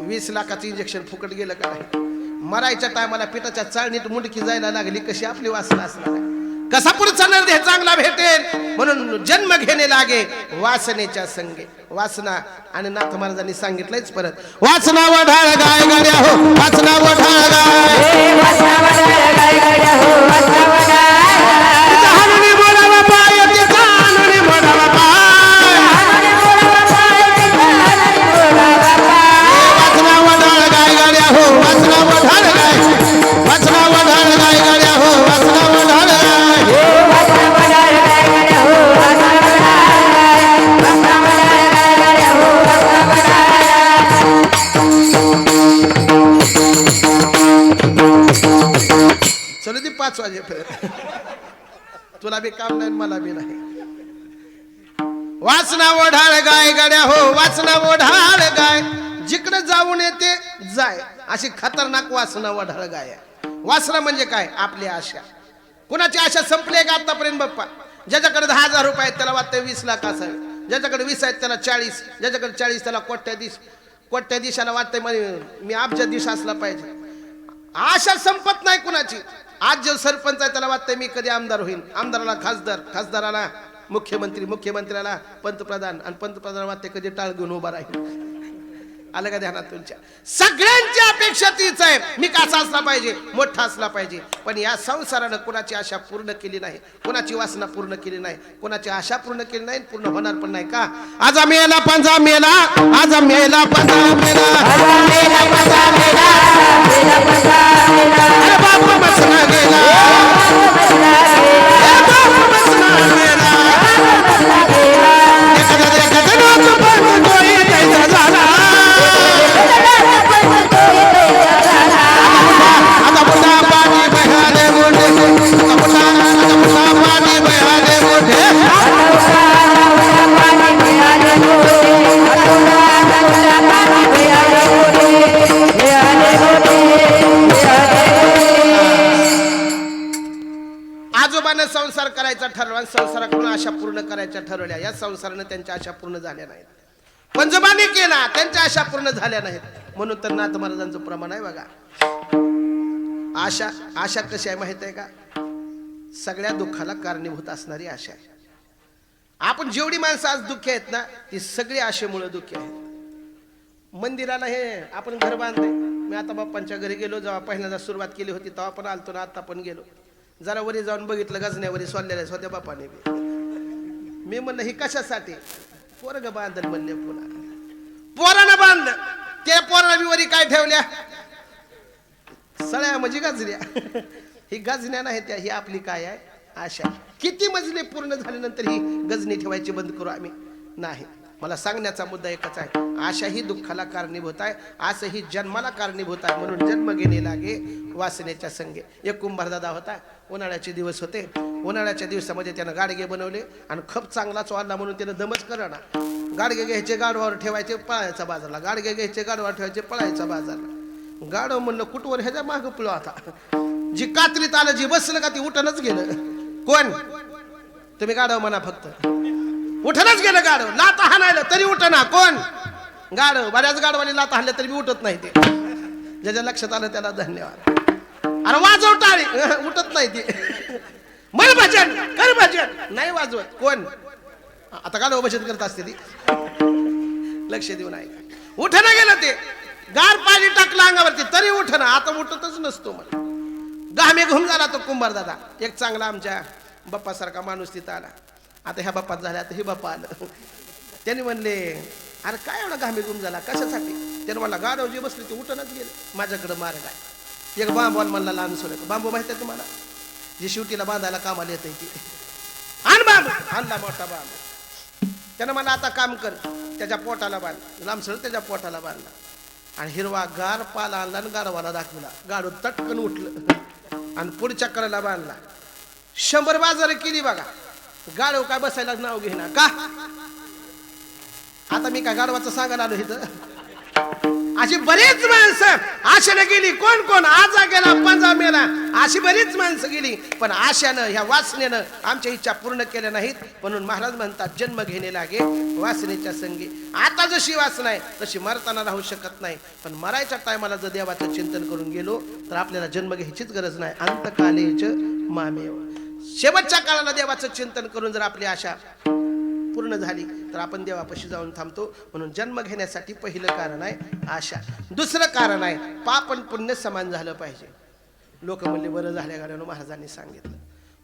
20 लाखाचं इंजेक्शन फुकट गेलं का नाही? मरायच्या टायमाला पिठाच्या चाळणीत मुंडकी जायला लागली, कशी आपली वासना असणार आहे. कसा पुढचा नरदेह चांगला भेटेल? म्हणून जन्म घेणे लागे वासनेच्या संगे. वासना आणि नाथ महाराजांनी सांगितलंच परत, वासना वढाळ गाय गाड्या हो, वासना वढाळ गाय, वासना वढाळ गाय गाड्या हो, वासना वढाळ हानुनी मोडावा पाय, त्याचा हानुनी मोडावा पाय, हानुनी मोडावा पाय, त्याचा हानुनी मोडावा पाय. वासना वढाळ गाय गाड्या हो, वासना वढाळ गाय, वासना वढाळ गाय गाड्या हो, वासना वढाळ गाय. चलो ती 5 वाजेपर्यंत. तुला बी काम नाही मला बी नाही. वासना ओढाळ गाय गाड्या हो, वासना ओढाळ गाय, जिकडे जाऊन येते जाय, अशी खतरनाक वासना ओढाळ गाय. वासना म्हणजे काय? आपली आशा. कुणाची आशा संपली का आतापर्यंत बाप्पा? ज्याच्याकडे 10,000 रुपये आहेत त्याला वाटतं 20 लाख असावे, ज्याच्याकडे 20 आहेत त्याला 40, ज्याच्याकडे 40 त्याला कोट्याधीशाला वाटतंय मी अब्जाधीश असला पाहिजे. आशा संपत नाही कुणाची. आज जो सरपंच आहे त्याला वाटतंय मी कधी आमदार होईन, आमदाराला खासदार, खासदाराला मुख्यमंत्र्याला पंतप्रधान आणि पंतप्रधान वाटते कधी टाळ घेऊन उभा राहील. आलं का ध्यानात तुमच्या? सगळ्यांची अपेक्षा तीच आहे, मी कसा असला पाहिजे, मोठा असला पाहिजे. पण या संसारानं कोणाची आशा पूर्ण केली नाही, कोणाची वासना पूर्ण केली नाही, कोणाची आशा पूर्ण केली नाही, पूर्ण होणार पण नाही. का आज मेला पंजा मेला, आज मेला पंजा मेला, अरे बाबा बसला गेला, आजोबानं संसार करायचा ठरवला, संसाराकडून आशा पूर्ण करायच्या ठरवल्या. या संसारानं त्यांच्या आशा पूर्ण झाल्या नाहीत. पंजोबाने केला, त्यांच्या आशा पूर्ण झाल्या नाहीत. म्हणून तर नाथ महाराजांचं प्रमाण आहे बघा. आशा कशी आहे माहित आहे का? सगळ्या दुःखाला कारणीभूत असणारी आशा आहे. आपण जेवढी माणसं आज दुःखी आहेत ना, ती सगळी आशेमुळे दुःखी आहेत. मंदिराला हे आपण घर बांधले. मी आता बाप्पांच्या घरी गेलो, जेव्हा पहिल्यांदा सुरुवात केली होती तेव्हा पण आलतो ना, आता पण गेलो. जरा वरी जाऊन बघितलं, गजण्यावरी सोडलेल्या होत्या बापाने. मी म्हणलं ही कशासाठी? पोरग बांधल म्हणले. पुन्हा पोरानं बांधलं. त्या पोराला मी वरी काय ठेवल्या? सळ्या म्हणजे गजऱ्या. ही गजण्या नाही त्या, ही आपली काय आहे? आशा. किती मजले पूर्ण झाल्यानंतर ही गजनी ठेवायची बंद करू आम्ही? नाही. मला सांगण्याचा मुद्दा एकच आहे, आशा ही दुःखाला कारणीभूत आहे, असं ही जन्माला कारणीभूत आहे. म्हणून जन्म घेणे लागे वासनेच्या संगे. एक कुंभारदादा होता, उन्हाळ्याचे दिवस होते. उन्हाळ्याच्या दिवसामध्ये त्यानं गाडगे बनवले आणि खप चांगलाच वाढला म्हणून त्यानं दमच करणा. गाडगे घ्यायचे गाडवावर ठेवायचे, पळायचा बाजारला. गाडगे घ्यायचे गाडवावर ठेवायचे, पळायचा बाजारला. गाडव म्हणलं कुठवर ह्याच्या मागं पळो आता. जी कात्रीत आलं, जी बसलं का ती उठणच गेलं. कोण? तुम्ही गाडव म्हणा फक्त. उठणच गेलं गाडव. लाता हाणायला तरी उठना. कोण? गाडव. बऱ्याच गाडवाली लाता हाणल्या तरी उठत नाही ते. ज्याच्या लक्षात आलं त्याला धन्यवाद. अरे वाजव टाळी, उठत नाही ते. म्हण भजन, कर भजन, नाही वाजवत. कोण? आता गाडव भजन करत असते ती. लक्ष देऊन ऐका. उठणं गेलं ते. गार पाणी टाकलं अंगावरती तरी उठणं. आता उठतच नसतो. मला घामे घुम झाला तो कुंभार दादा. एक चांगला आमच्या बाप्पासारखा माणूस तिथं आला. आता ह्या बाप्पात झाल्या, आता हे बाप्पा आलं. त्यांनी म्हणले, अरे काय एवढा घामे घुम झाला, कशासाठी? त्यानं म्हणला, गाडव जे बसले ते उठणच गेलं. माझ्याकडे मार्ग आहे. एक बांबवाल म्हणला, लहान सोडलं. बांबू माहित आहे तुम्हाला? जे शिवटीला बांधायला कामाला येत ती. आण बांबू. आणला मोठा बांबू. त्यानं मला आता काम कर, त्याच्या पोटाला बांध. लांबसळ त्याच्या पोटाला बांधला आणि हिरवा गार पाला आणला आणि गाडवाला दाखवला. गाडव तटकन उठलं आणि पुढच्या कडेला बांधला. 100 बाजार केली बघा. गाडव काय बसायला नाव घेणार का? आता मी काय गाडवाचं सांगायला आलो इथं? अशी बरीच माणसं आशेने गेली. कोण कोण? आजा गेला, पंजा मेला, अशी बरीच माणसं गेली. पण आशानं, ह्या वासनेनं आमच्या इच्छा पूर्ण केल्या नाहीत. म्हणून महाराज म्हणतात, जन्म घेणे लागे वासनेच्या संगी. आता जशी वासना आहे तशी मरताना राहू शकत नाही. पण मरायच्या टायमाला जर देवाचं चिंतन करून गेलो तर आपल्याला जन्म घ्यायचीच गरज नाही. अंतकालेच मामेव. शेवटच्या काळाला देवाचं चिंतन करून जर आपली आशा पूर्ण झाली तर आपण देवापाशी जाऊन थांबतो. म्हणून जन्म घेण्यासाठी पहिलं कारण आहे आशा. दुसरं कारण आहे पाप आणि पुण्य समान झालं पाहिजे. लोक म्हणले, बरं झाल्या गाड्यानं महाराजांनी सांगितलं.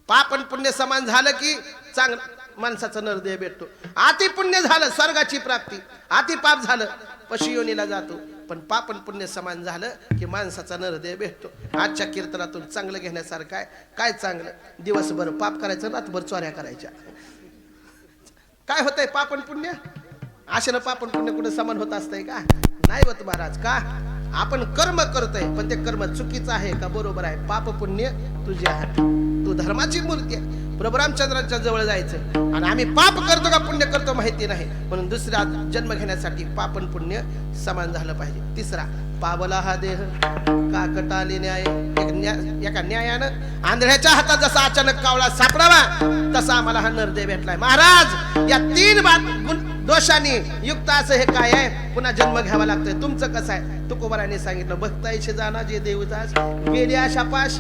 पाप आणि पुण्य समान झालं की चांगलं माणसाचं नरदेह भेटतो. अति पुण्य झालं स्वर्गाची प्राप्ती, अति पाप झालं पशुयोनीला जातो. पण पाप आणि पुण्य समान झालं की माणसाचा नरदेह भेटतो. आजच्या कीर्तनातून चांगलं घेण्यासारखं आहे. काय चांगलं? दिवसभर पाप करायचं, रातभर चोऱ्या करायच्या. काय होतंय? पाप आणि पुण्य. आशेनं पाप आणि पुण्य कुठे समान होत असतंय का? नाही होत महाराज. का? आपण कर्म करतोय पण ते कर्म चुकीचं आहे का बरोबर आहे? पाप पुण्य तुझे आहे. तू धर्माची मूर्ती आहे. प्रभू रामचंद्रांच्या जवळ जायचं आणि आम्ही पाप करतो का पुण्य करतो माहिती नाही. म्हणून दुसरा जन्म घेण्यासाठी पाप आणि पुण्य समान झालं पाहिजे. तिसरा, पावला हा देह काकटाले न्याय. एका न्यायानं आंधळ्याच्या हातात जसा अचानक कावळा सापडावा तसा आम्हाला हा नरदेह भेटलाय. महाराज, या 3 दोषांनी युक्त असं हे काय आहे? पुन्हा जन्म घ्यावा लागतोय. तुमचं कसं आहे? तुकोबाराने सांगितलं, भक्ताईशी जाना जे देवदास गेली आशा पाश.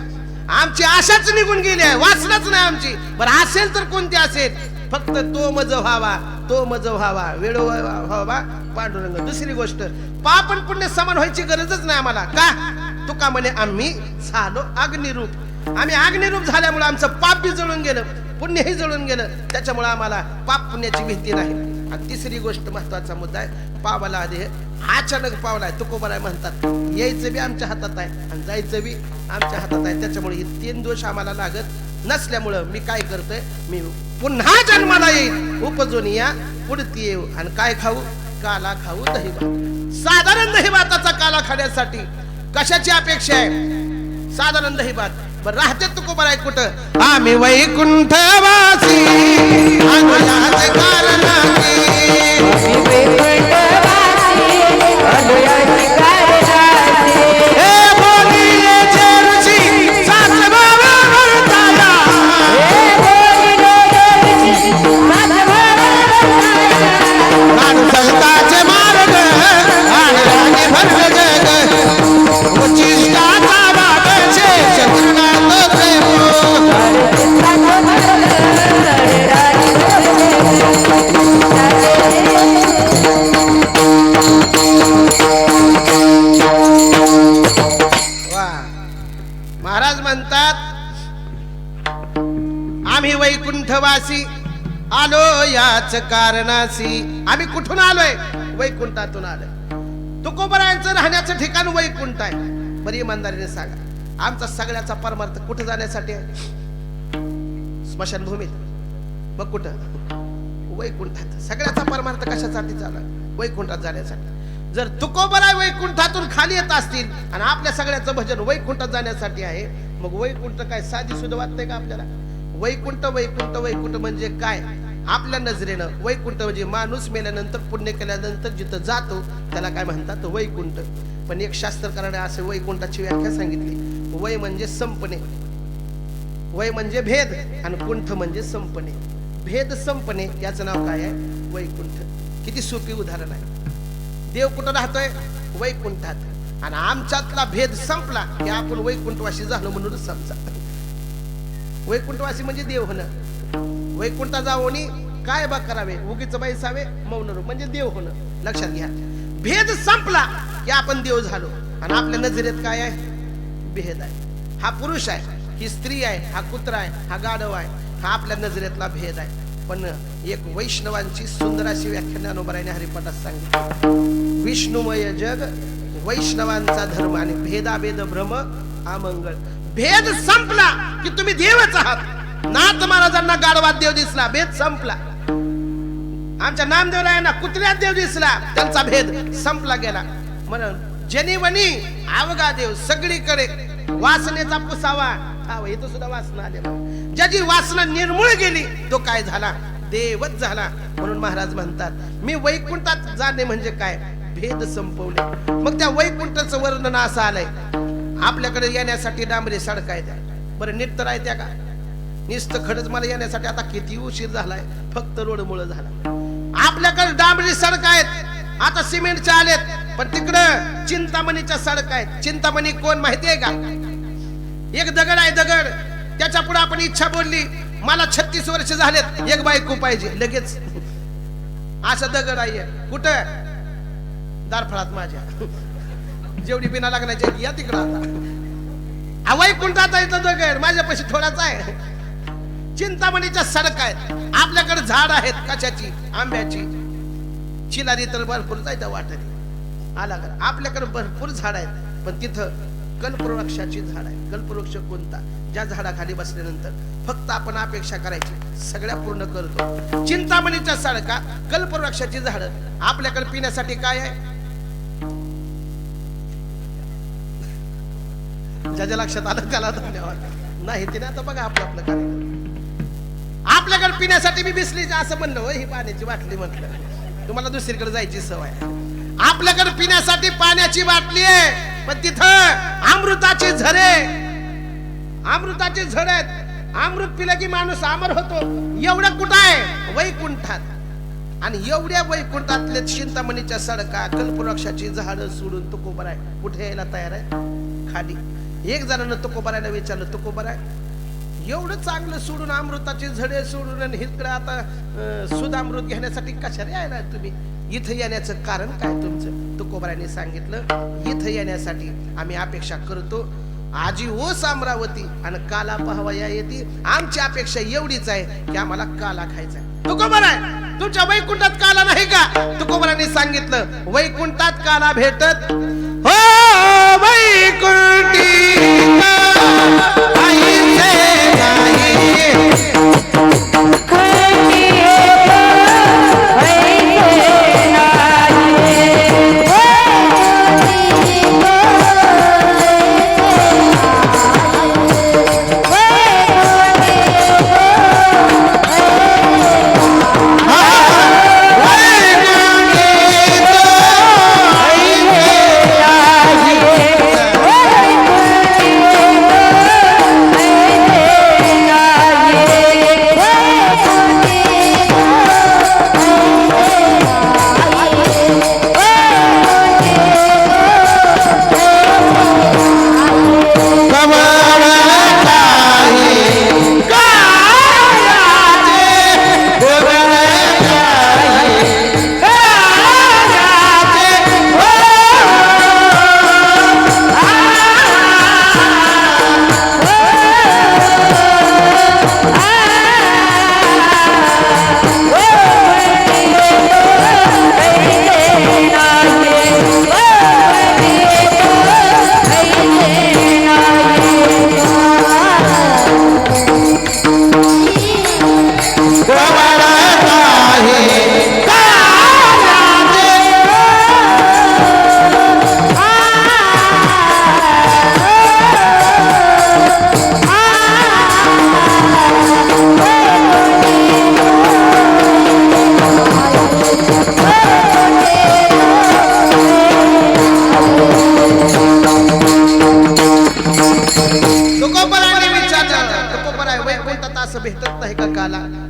आमची आशाच निघून गेली आहे, वासनाच नाही आमची. बरं असेल तर कोणती असेल? फक्त तो मज व्हावा, तो मज व्हावा, वेळ व्हावा पांडुरंग. दुसरी गोष्ट, पाप आणि पुण्य समान व्हायची गरजच नाही आम्हाला. का? तुका म्हणे आम्ही झालो अग्निरूप. आम्ही अग्निरूप झाल्यामुळे आमचं पाप बी जळून गेलं, पुण्यही जळून गेलं. त्याच्यामुळे आम्हाला पाप पुण्याची भीती नाही. आणि तिसरी गोष्ट महत्वाचा मुद्दा आहे, पावाला आधी अचानक पावलाय तुकोबाराय म्हणतात. यायचं बी आमच्या हातात आहे आणि जायचं बी आमच्या हातात आहे. त्याच्यामुळे हे 3 दोष आम्हाला लागत नसल्यामुळं मी काय करतोय, मी पुन्हा जन्माला येईल, उपजून या पुढती येऊ. आणि काय खाऊ? काला खाऊ दहीभात. साधारण दहीभाताचा काला खाण्यासाठी कशाची अपेक्षा आहे? साधारण दहीभात. बरं राहते तुकोबाराय कुठं? आम्ही वैकुंठवासी अनुयाचे कारणाची. हे बोलियेचे ऋषी सातबावा म्हणताना. माणुसंताचे मार्ग आणि राणी भरग जग. उच्चिष्टाचा बाबचे चतुर्नाथ प्रेम. महाराज म्हणतात आम्ही वैकुंठवासी आलो याच कारणासी. आम्ही कुठून आलोय? वैकुंठातून आलोय. तुकोबारायांचं राहण्याचं ठिकाण वैकुंठ आहे. बरी इमानदारीने सांगा, आमचा सगळ्याचा परमार्थ कुठं जाण्यासाठी आहे? स्मशानभूमीत. मग कुठं? वैकुंठात. सगळ्याचा परमार्थ कशासाठी चालला? वैकुंठात जाण्यासाठी. जर तुकोबाराय वैकुंठातून खाली येत असतील आणि आपल्या सगळ्याचं भजन वैकुंठात जाण्यासाठी आहे, मग वैकुंठ काय साधी सुद्धा वाटतंय का आपल्याला? वैकुंठ वैकुंठ वैकुंठ म्हणजे काय? आपल्या नजरेनं वैकुंठ म्हणजे माणूस मेल्यानंतर, पुण्य केल्यानंतर जिथं जातो त्याला काय म्हणतात? वैकुंठ. पण एक शास्त्रकाराने असे वैकुंठाची व्याख्या सांगितली. वै म्हणजे संपणे, वै म्हणजे भेद, आणि कुंठ म्हणजे संपणे. भेद संपणे याचं नाव काय आहे? वैकुंठ. किती सोपी उदाहरण आहे. देव कुठं राहतोय? वैकुंठात. आणि आमच्यातला भेद संपला की आपण वैकुंठवासी झालो म्हणूनच समजा. वैकुंठवासी म्हणजे देव होणं. वैकुंठात जाऊन काय बा करावे? उगीच बैसावे मौन म्हणजे देव होणं. लक्षात घ्या, भेद संपला की आपण देव झालो. आणि आपल्या नजरेत काय आहे? भेद आहे. हा पुरुष आहे, ही स्त्री आहे, हा कुत्रा आहे, हा गाढव आहे. हा आपल्या नजरेतला भेद आहे. पण एक वैष्णवांची सुंदर अशी व्याख्या ज्ञानोबारायांनी हरिपाठात सांगितली. विष्णुमय जग वैष्णवांचा धर्म आणि भेदाभेद भ्रम अमंगळ. भेद संपला की तुम्ही देवच आहात. नाथ महाराजांना गाढवात देव दिसला, भेद संपला. आमच्या नामदेवरायांना कुत्र्यात देव दिसला, त्यांचा भेद संपला गेला. म्हणून जनीवनी अवघा देव सगळीकडे. वासनेचा पुसावा इथं सुद्धा वासना आलेला. ज्याची वासना निर्मूळ गेली तो काय झाला? देवच झाला. म्हणून महाराज म्हणतात मी वैकुंठात जाणे म्हणजे काय? भेद संपवले. मग त्या वैकुंठाचं वर्णन असं आलंय, आपल्याकडे येण्यासाठी डांबरी सडक आहे. बरं नीट तर आहे त्या का? नुसतं खडच मला येण्यासाठी आता किती उशीर झालाय, फक्त रोड मुळे झाला. आपल्याकडे डांबरी सडक आहेत, आता सिमेंटच्या आलेत. पण तिकडं चिंतामणीच्या सडक आहेत. चिंतामणी कोण माहितीये का? एक दगड आहे, दगड. त्याच्या पुढे आपण इच्छा बोलली, मला 36 वर्ष झालेत, एक बायको पाहिजे, लगेच असा दगड आहे. कुठं? दारफळात माझ्या. जेवढी बिना लागण्याची या तिकडं. आता वैकुंठात आहे तो दगड, माझ्यापाशी थोडाच आहे. चिंतामणीच्या सडक आहेत. आपल्याकडे झाड आहेत, कशाची? आंब्याची. चिलारी तर भरपूर जायचं वाटत आला का? आपल्याकडे भरपूर झाड आहेत, पण तिथं कल्पवृक्षाची झाड आहे. कल्पवृक्ष कोणता? ज्या झाडाखाली बसल्यानंतर फक्त आपण अपेक्षा करायची, सगळ्या पूर्ण करतो. चिंतामणीच्या सडका, कल्पवृक्षाची झाड. आपल्याकडे पिण्यासाठी काय आहे? ज्याच्या लक्षात आलं त्याला धन्यवाद. नाही तिने आता बघा आपलं आपलं कार्यक्रम. आपल्याकडे पिण्यासाठी मी बिसली असं म्हणलं, ही पाण्याची बाटली म्हटलं. तुम्हाला दुसरीकडे जायची सवय. आपल्याकडे पिण्यासाठी पाण्याची बाटली आहे, पण तिथं अमृताचे झरे, अमृताचे झरे आहेत. अमृत पिलं की माणूस अमर होतो. एवढं कुठं आहे? वैकुंठात. आणि एवढ्या वैकुंठातले चिंतामणीच्या सडका, कल्पवृक्षाची झाडं सोडून तुकोबाराय कुठे यायला तयार आहे? खाली. एक जणांना तुकोबारायला विचारलं, तुकोबाराय एवढं चांगलं सोडून अमृताचे झडे सोडून आणि इकडं आता सुधामृत घेण्यासाठी कशाला यायला तुम्ही? इथं येण्याचं कारण काय तुमचं? तुकोबाराने सांगितलं इथं येण्यासाठी आम्ही अपेक्षा करतो आजी ओस अमरावती आणि काला पाहवाया येते. आमची अपेक्षा एवढीच आहे की आम्हाला काला खायचा आहे. तुकोबाराय तुमच्या वैकुंठात काला नाही का? तुकोबाराने सांगितलं वैकुंठात काला भेटत हो वैकुंठी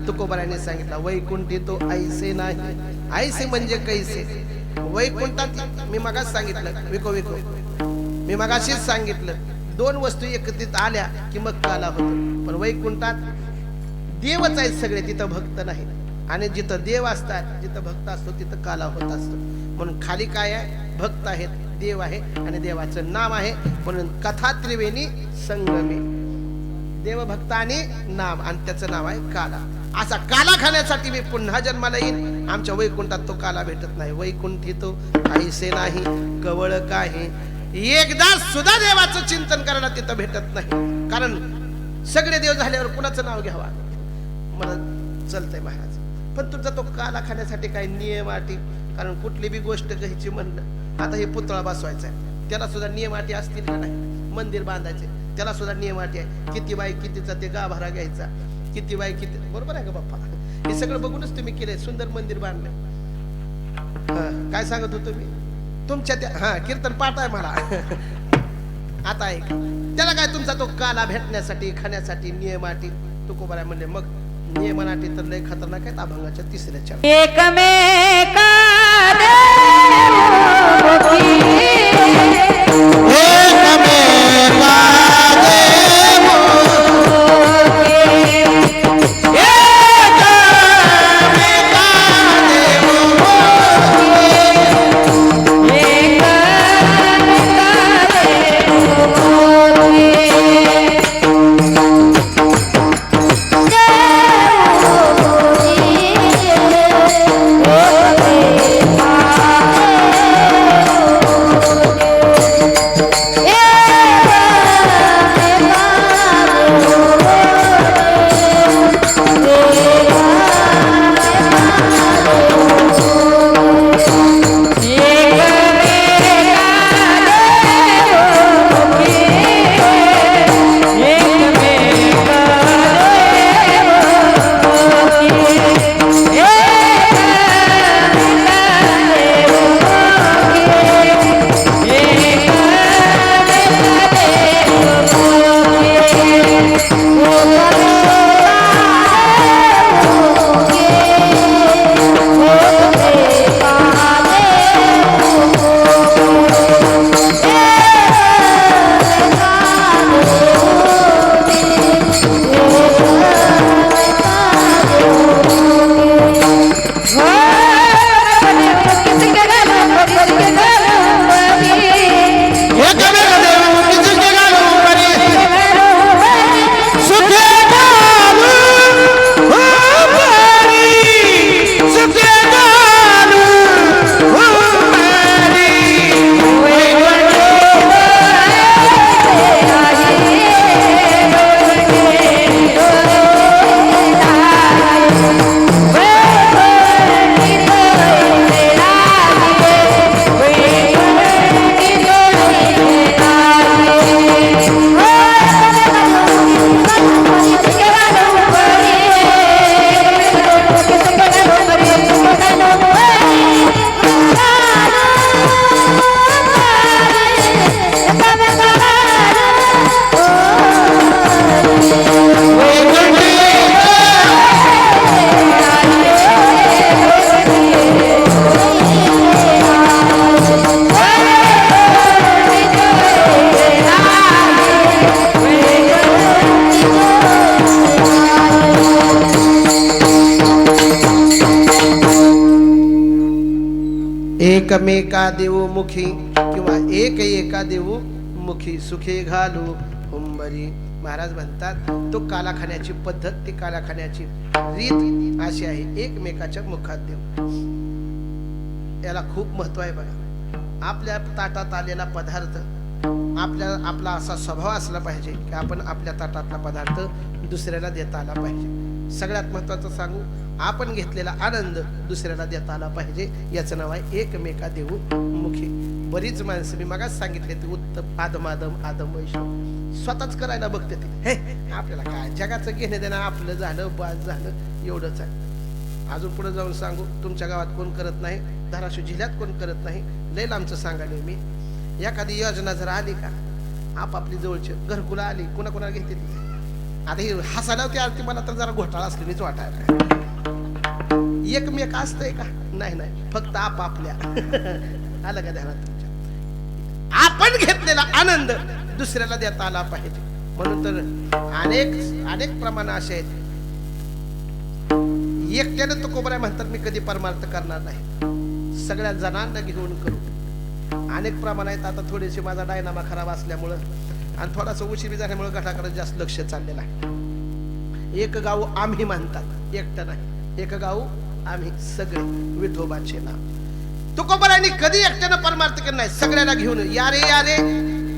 तुकोबाराने सांगितलं वैकुंठी तो ऐसे नाही. ऐसे म्हणजे कैसे? वैकुंठात मी मगाच सांगितलं विको विको मी मगाशीच सांगितलं दोन वस्तू एकत्रित आल्या की मग काला होतो. पण वैकुंठात देवच आहेत सगळे, तिथं भक्त नाही. आणि जिथं देव असतात जिथं भक्त असतो तिथं काला होत असतो. म्हणून खाली काय आहे? भक्त आहेत, देव आहे आणि देवाचं नाम आहे. म्हणून कथा त्रिवेणी संगमे देव भक्त आणि नाम आणि त्याचं नाव आहे काला. असा काला खाण्यासाठी मी पुन्हा जन्माला येईन. आमच्या वैकुंठात तो काला भेटत नाही. वैकुंठी तो ऐसे नाही कवळ काही. एकदा सुद्धा देवाचं चिंतन करायला तिथं भेटत नाही. कारण सगळे देव झाल्यावर कुणाचं नाव घ्यावा मला चलतंय महाराज. पण तुमचा तो काला खाण्यासाठी काही नियम अटी. कारण कुठली बी गोष्ट घ्यायची म्हणलं आता हे पुतळा बसवायचा आहे त्याला सुद्धा नियम अटी असतील का नाही? मंदिर बांधायचे त्याला सुद्धा नियम अटी आहे. किती बाय कितीचा ते गाभारा घ्यायचा, किती बाय किती. बरोबर आहे का बाप्पा? हे सगळं बघूनच तुम्ही केलंय. सुंदर मंदिर बांधलं. काय सांगत होतो मी तुमच्या त्या कीर्तन पाठ आहे मला आता ऐक. त्याला काय तुमचा तो काला भेटण्यासाठी खाण्यासाठी नियम अटी तुकोबारा म्हणले. मग नियम अटी तर लय खतरनाक आहेत. अभंगाच्या तिसऱ्याच्या एकमेका देऊ मुखी किंवा एक एका देऊ मुखी सुखे घालू हुंबरी. महाराज म्हणतात तो काला खाण्याची पद्धत, ती काला खाण्याची रीत अशी आहे, एकमेकाच्या मुखात देऊ. याला खूप महत्व आहे बघा. आपल्या ताटात आलेला पदार्थ, आपला असा स्वभाव असला पाहिजे की आपण आपल्या ताटातला पदार्थ दुसऱ्याला देता आला पाहिजे. सगळ्यात महत्वाचं सांगू, आपण घेतलेला आनंद दुसऱ्याला देता आला पाहिजे. याचं नाव आहे एकमेका देऊ मुखी. बरीच माणसं मी मगाच सांगितले ते उत्तम आदमादम आदम वैष्णव स्वतःच करायला बघते ते. हे आपल्याला काय जगाचं घेणं देणं, आपलं झालं बाज झालं एवढंच आहे. अजून पुढे जाऊन सांगू, तुमच्या गावात कोण करत नाही, धाराशिव जिल्ह्यात कोण करत नाही, लय लांबचं सांगायला मी. एखादी योजना जर आली का आपापली जवळची घरकुला आली, कोणाकोणाला घेते ती. आता ही हसायला होती आरती, मला तर जरा घोटाळा असलेलीच वाटायला. एकमेक असतंय का? नाही नाही, फक्त आपापल्या. आलं का ध्यानात तुमच्या? आपण घेतलेला आनंद दुसऱ्याला देता आला पाहिजे. म्हणून तर अनेक प्रमाण असे आहेत. एकट्याने तुकोबराय म्हणतात मी कधी परमार्थ करणार नाही, सगळ्या जणांना घेऊन करू. अनेक प्रमाण आहेत. आता थोडीशी माझा डायनामा खराब असल्यामुळं आणि थोडासा उशीर झाल्यामुळे गटाकडे जास्त लक्ष चाललेलं आहे. एक गाव आम्ही म्हणतात, एकटं नाही. एक गाव आम्ही सगळे विठोबाचे नाव. तुकोबरायांनी कधी एकट्यानं परमार्थ केलं नाही, सगळ्याला घेऊन या रे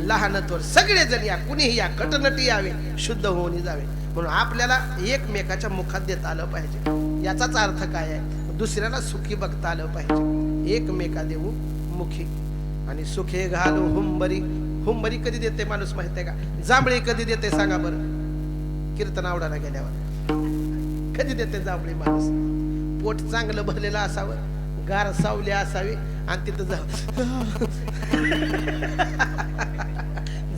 लहान थोर सगळे जण या, कुणीही या, कटनटी यावे, शुद्ध होऊन जावे. म्हणून आपल्याला एकमेकाच्या मुखात देता आलं पाहिजे. याचाच अर्थ काय आहे? दुसऱ्याला सुखी बघता आलं पाहिजे. एकमेका देऊ मुखी आणि सुखे घालू हुंबरी. हुंबरी कधी देते माणूस माहित आहे का? जांभळी कधी देते सांगा बरं? कीर्तन आवडायला गेल्यावर कधी देते जांभळी माणूस? पोट चांगलं भरलेलं असावं, गार सावली असावी आणि तिथं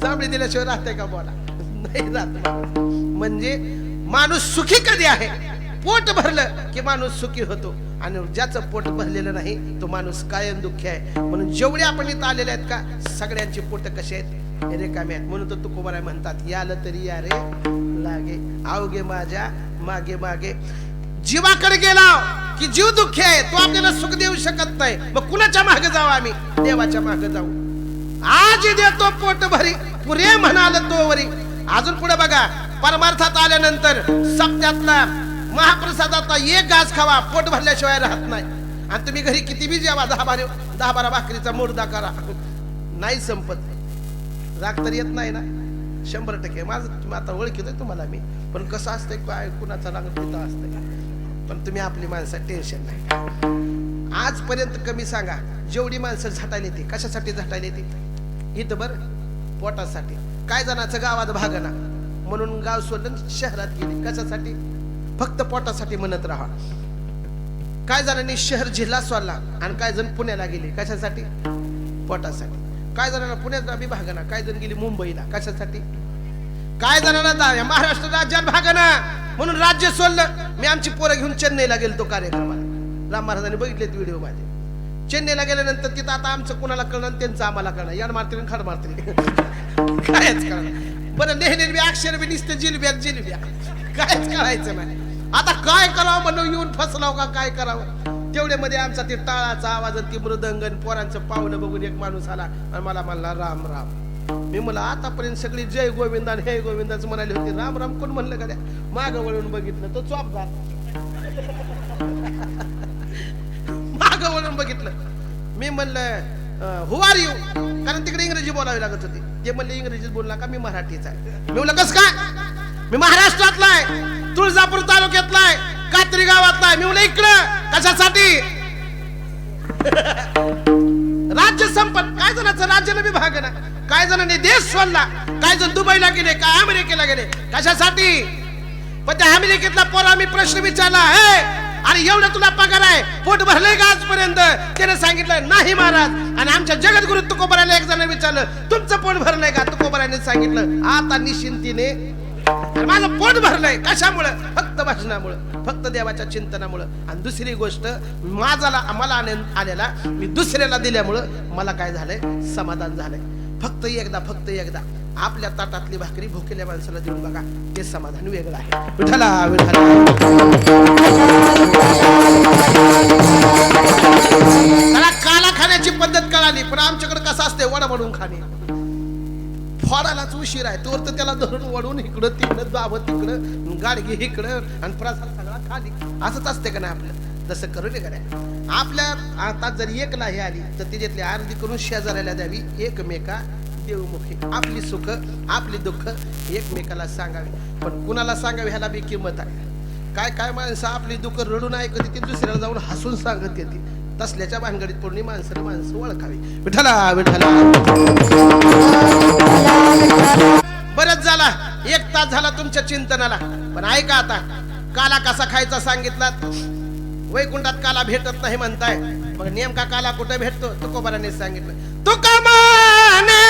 जांभळी दिल्याशिवाय राहते का? बोला, नाही राहत. म्हणजे माणूस सुखी कधी आहे? पोट भरलं की माणूस सुखी होतो, आणि ज्याचं पोट भरलेलं नाही तो माणूस कायम दुःखी आहे. म्हणून जेवढे आपण इथं आलेले आहेत का सगळ्यांची पोट कशी आहेत? रिकामी आहेत. म्हणून तर तुकोबाराय म्हणतात यालं तरी या रे लागे, अवघे माझ्या मागे मागे. जीवाकडे गेला की जीव दुःखी आहे, तो आपल्याला सुख देऊ शकत नाही. मग कुणाच्या मागे जाऊ? आम्ही देवाच्या मागे जाऊ. आज देतो पोट भरी पुरे म्हणाल तो वरी. अजून पुढे बघा, परमार्थात आल्यानंतर सप्त्यातला महाप्रसादाचा एक घास खावा, पोट भरल्याशिवाय राहत नाही. आणि तुम्ही घरी किती बी जेवा, 10-12 भाकरीचा मुर्दा करा, नाही संपत. राग तर येत नाही ना? 100% माझं आता ओळखीतोय तुम्हाला मी. पण कसं असतंय काय, कुणाचा राग तिथं असतंय. पण तुम्ही आपली माणसं टेन्शन नाही. आजपर्यंत कमी सांगा, जेवढी माणसं झटायला येते, कशासाठी झटायला येते? इथं बरं पोटासाठी. काय जणांचं गावात भागना म्हणून गाव सोडून शहरात गेले, कशासाठी? फक्त पोटासाठी म्हणत राहा. काय जणांनी शहर जिल्हा सोडला आणि काय जण पुण्याला गेले, कशासाठी? पोटासाठी. काय जणांना पुण्यात बी भागना, काय जण गेली मुंबईला, कशासाठी? काय जणांना महाराष्ट्र राज्यात भागना म्हणून राज्य सोडलं. मी आमची पोरं घेऊन चेन्नईला गेलो कार्यक्रमाला. राम महाराजांनी बघितले व्हिडिओ माझे. चेन्नईला गेल्यानंतर तिथं आता आमचं कुणाला कळणार, त्यांचं आम्हाला कळणार. याड मारते खड मारते, कायच कळणार. बरं नेहमी बी अक्षर बी निसते जिलब्या कायच कळायचं नाही. आता काय करावं म्हणून येऊन फसलाव का काय करावं? तेवढे मध्ये आमचा ते टाळाचा आवाज आणि ती मृदंगन पोरांचं पावलं बघून एक माणूस आला आणि मला म्हणला राम राम. मी मला आतापर्यंत सगळी जय गोविंद आणि हे गोविंदाच म्हणाले होते, राम राम कोण म्हणलं का? माग वळून बघितलं तो चॉपदार. माग वळून बघितलं. मी म्हणलं हु आर यू, कारण तिकडे इंग्रजी बोलावी लागत होती. ते म्हणले इंग्रजीत बोलला का? मी मराठीच आहे. मी म्हणलं कसं काय? मी महाराष्ट्रातला आहे, तुळजापूर तालुक्यातला आहे, कात्री गावातला आहे. मी म्हणलं इकडं कशासाठी? राज्य संपत. काय जणांचं राज्याला बी भागना, काय जणांनी देश सोडला, काय जण दुबईला गेले, काय अमेरिकेला गेले, कशासाठी? पण त्या अमेरिकेतला पोरा मी प्रश्न विचारला, हे आणि एवढं तुला पगार आहे, पोट भरलंय का आजपर्यंत? त्याने सांगितलं नाही महाराज. आणि आमच्या जगद्गुरु तुकोबारायला एक जण विचारलं तुमचं पोट भरलंय का? तुकोबारायने सांगितलं आता निश्चिंतीने माझं पोट भरलंय. कशामुळं? फक्त भाषणामुळं, फक्त देवाच्या चिंतनामुळं. आणि दुसरी गोष्ट, मला आनंद आलेला मी दुसऱ्याला दिल्यामुळं मला काय झालंय? समाधान झालंय. फक्त एकदा आपल्या ताटातली भाकरी भुकेल्या माणसाला देऊन बघा, ते समाधान वेगळं आहे. विठ्ठला विठ्ठला. काला खाण्याची खाणे फोडायलाच उशीर आहे तोवर तर त्याला धरून वळून इकडं तिकडं दाबत तिकडं गाडगी इकडं आणि प्रसाद सगळा खाली असंच असते का नाही आपलं तसं करू नये का नाही आपल्या आता जर एक लाही आली तर त्याच्यातली अर्धी करून शेजाऱ्याला द्यावी एकमेका देवमुखी आपली सुख आपली दुःख एकमेकाला सांगावी पण कुणाला सांगावी ह्याला बी किंमत आहे काय काय माणसं आपली दुःख रडून ऐकत ती दुसऱ्याला जाऊन हसून सांगत येते तसल्याच्या भानगडीत पडून माणसं ओळखावी विठ्ठला विठ्ठला बरंच झाला 1 तास झाला तुमच्या चिंतनाला पण ऐका आता काला कसा खायचा सांगितला वैकुंठात काला भेटत नाही म्हणताय मग नेमका काला कुठे भेटतो तुकोबाराने सांगितलं तुका माने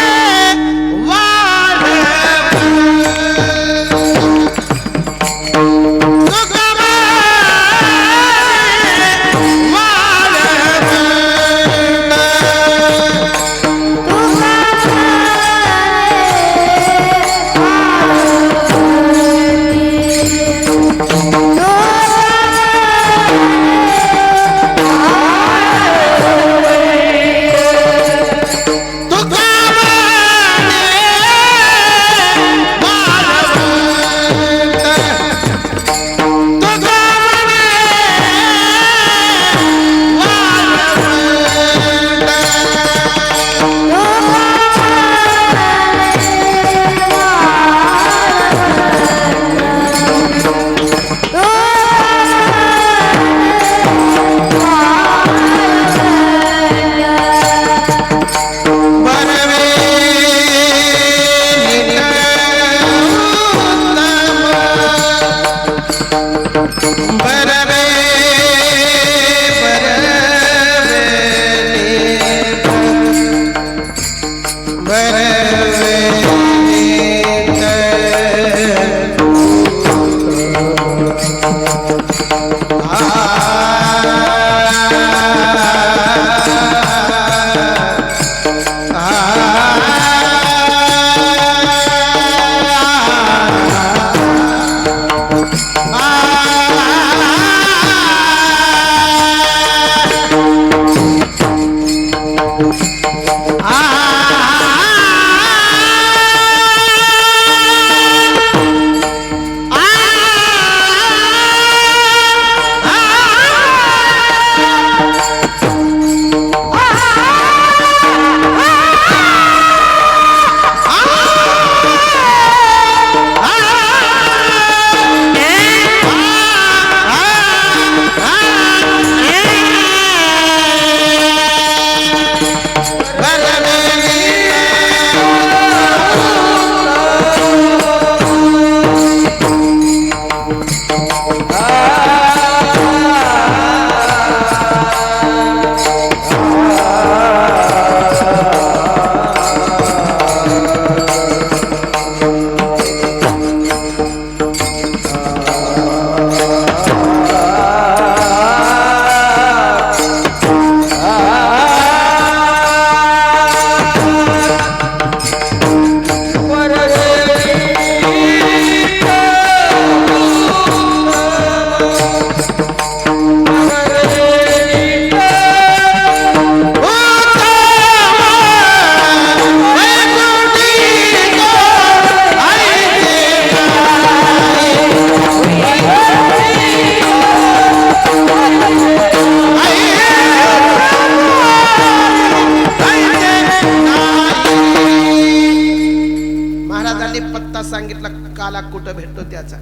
सांगितला काला कुठं भेटतो त्याचा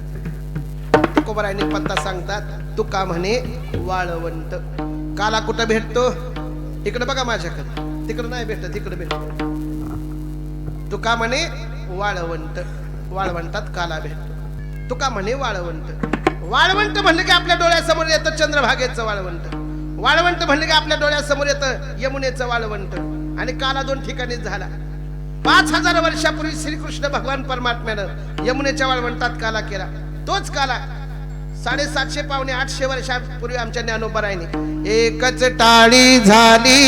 तुकोबारायांनी पत्ता सांगतात तुका म्हणे वाळवंट काला कुठं भेटतो इकडे बघा माझ्याकडे तिकडे नाही भेटत तिकडे भेटतो तुका म्हणे वाळवंट वाळवंटात काला भेटतो तुका म्हणे वाळवंट वाळवंट म्हणलं की आपल्या डोळ्यासमोर येतं चंद्रभागेचं वाळवंट वाळवंट म्हणलं की आपल्या डोळ्यासमोर येतं यमुनेचं वाळवंट आणि काला 2 ठिकाणीच झाला 5000 वर्षापूर्वी श्रीकृष्ण भगवान परमात्म्यानं यमुनेच्या वाळवंटात काला केला तोच काला 750 पावणे 800 वर्षापूर्वी आमच्या ज्ञानोबरायने एकच टाळी झाली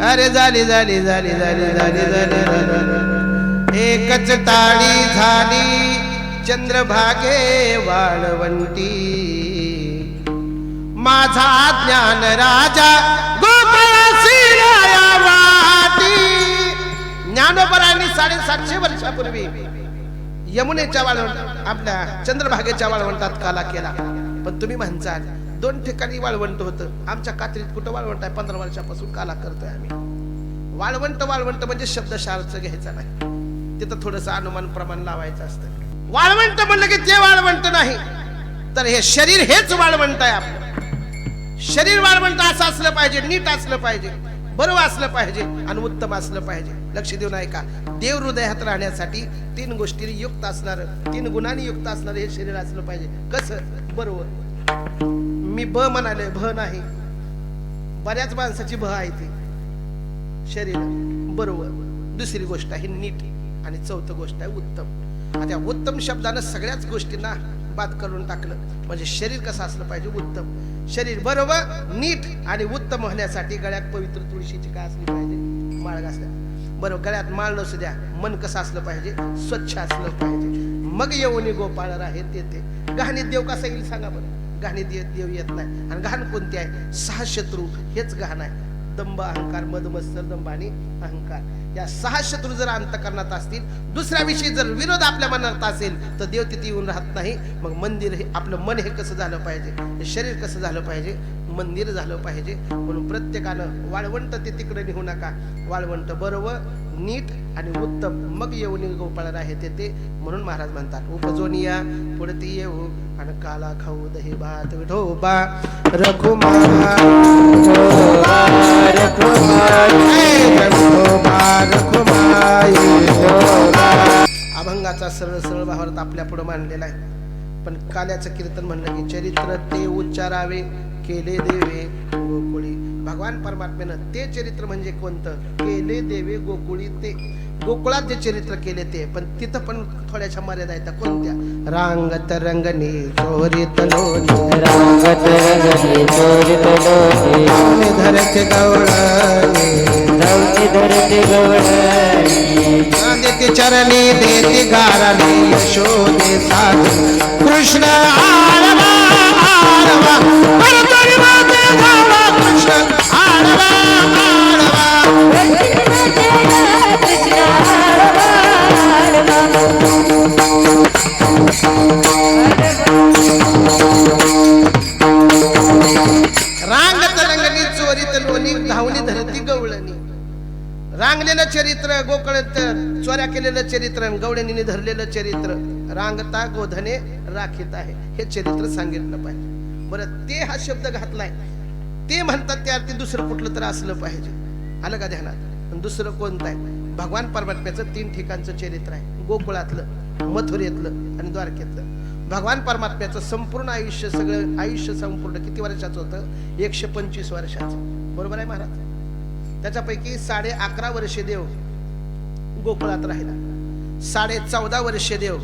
अरे झाली झाली झाली झाली झाली झाली एकच टाळी झाली चंद्रभागे वाळवंटी माझा ज्ञान राजा गोपाळासी राया वाटी 750 वर्षापूर्वी यमुनेच्या वाळवंट आपल्या चंद्रभागेच्या वाळवंटात काला केला. पण तुम्ही म्हणताल 2 ठिकाणी वाळवंट होतं, आमच्या कात्रीत कुठं वाळवंट आहे? 15 वर्षापासून काला करतोय आम्ही. वाळवंट वाळवंट म्हणजे शब्दशाळच घ्यायचा नाही, तिथं थोडस अनुमान प्रमाण लावायचं असतं. वाळवंट म्हणलं की ते वाळवंट नाही, तर हे शरीर हेच वाळवंट आहे. आपलं शरीर वाळवंट असं असलं पाहिजे, नीट असलं पाहिजे, बरोबर असलं पाहिजे आणि उत्तम असलं पाहिजे. लक्ष देऊन ऐका, देव हृदयात राहण्यासाठी 3 गोष्टी युक्त असणार, 3 गुणांनी युक्त असणार हे शरीर असलं पाहिजे. कसं? बरोबर. मी ब म्हणाले, भ नाही, बऱ्याच माणसाची भ आहे ती शरीर. बरोबर. दुसरी गोष्ट आहे नीट आणि चौथी गोष्ट आहे उत्तम. आता उत्तम शब्दानं सगळ्याच गोष्टींना बाद करून टाकलं. म्हणजे शरीर कसं असलं पाहिजे? उत्तम. शरीर बरोबर, नीट आणि उत्तम होण्यासाठी गळ्यात पवित्र तुळशीची काय असली पाहिजे? माळ घासल्या. बरोबर. गळ्यात माळ नसू द्या. मन कसं असलं पाहिजे? स्वच्छ असलं पाहिजे. मग येऊनी गोपाळ आहे तेथे. गहाणीत देव कसा येईल सांगा बरं? गहाणीत देव येत नाही. आणि गहाण कोणती आहे? 6 शत्रू हेच गहाण आहे. दंभ, अहंकार, मद, मत्सर, दंभ आणि अहंकार. या 6 शत्रू जर अंतकरणात असतील, दुसऱ्याविषयी जर विरोध आपल्या मनात असेल, तर देव तिथे येऊन राहत नाही. मग मंदिर हे आपलं मन हे कसं झालं पाहिजे? हे शरीर कसं झालं पाहिजे? मंदिर झालं पाहिजे. म्हणून प्रत्येकानं वाळवंट ते तिकडे निघू नका. वाळवंट बरोबर, नीट आणि उत्तम, मग येऊन गोपाळ आहे ते. म्हणून महाराज म्हणतात, उपजोनिया पुढती येऊ आणि काला खाऊ दही भात विठोबा रखुमार अभंगाचा सरळ सरळ भावार्थ आपल्या पुढे मांडलेला आहे. पण काल्याचं कीर्तन म्हणलं की चरित्र ते उच्चारावे केले देवे गोकुळी. भगवान परमात्म्यानं ते चरित्र म्हणजे कोणतं? केले देवे गोकुळी. ते गोकुळात जे चरित्र केले ते, पण तिथं पण थोड्याशा मर्यादा आहेत. कोणत्या? रांगत रंगणी चोरीत लोणी, रांगत रंगणी चोरीत लोणी, धरते गवळणी, धरते गवळणी, देते चरणी देते गारणी, यशोदे साधू कृष्ण आडवा आडवा, परतरी माते धावा कृष्ण आडवा आडवा. रांगत रंगणी चोरीत लोणी, धावणी धरती गवळणी. रांगलेलं चरित्र गोकळत, चोऱ्या केलेलं चरित्र, गवळणीने धरलेलं चरित्र, रांगता गोधने राखीत आहे, हे चरित्र सांगितलं पाहिजे. बरं, ते हा शब्द घातलाय, ते म्हणतात त्या अर्थी दुसरं कुठलं तर असलं पाहिजे. आलं का ध्यानात? पण दुसरं कोणतं आहे? भगवान परमात्म्याचं 3 ठिकाणचं चरित्र आहे. गोकुळातलं, मथुरेतलं आणि द्वारकेतलं. भगवान परमात्म्याचं संपूर्ण आयुष्य, सगळं आयुष्य संपूर्ण किती वर्षाचं होतं? 125 वर्षाचं. बरोबर आहे महाराज? त्याच्यापैकी 11.5 वर्षे देव गोकुळात राहिला, 14.5 वर्षे देव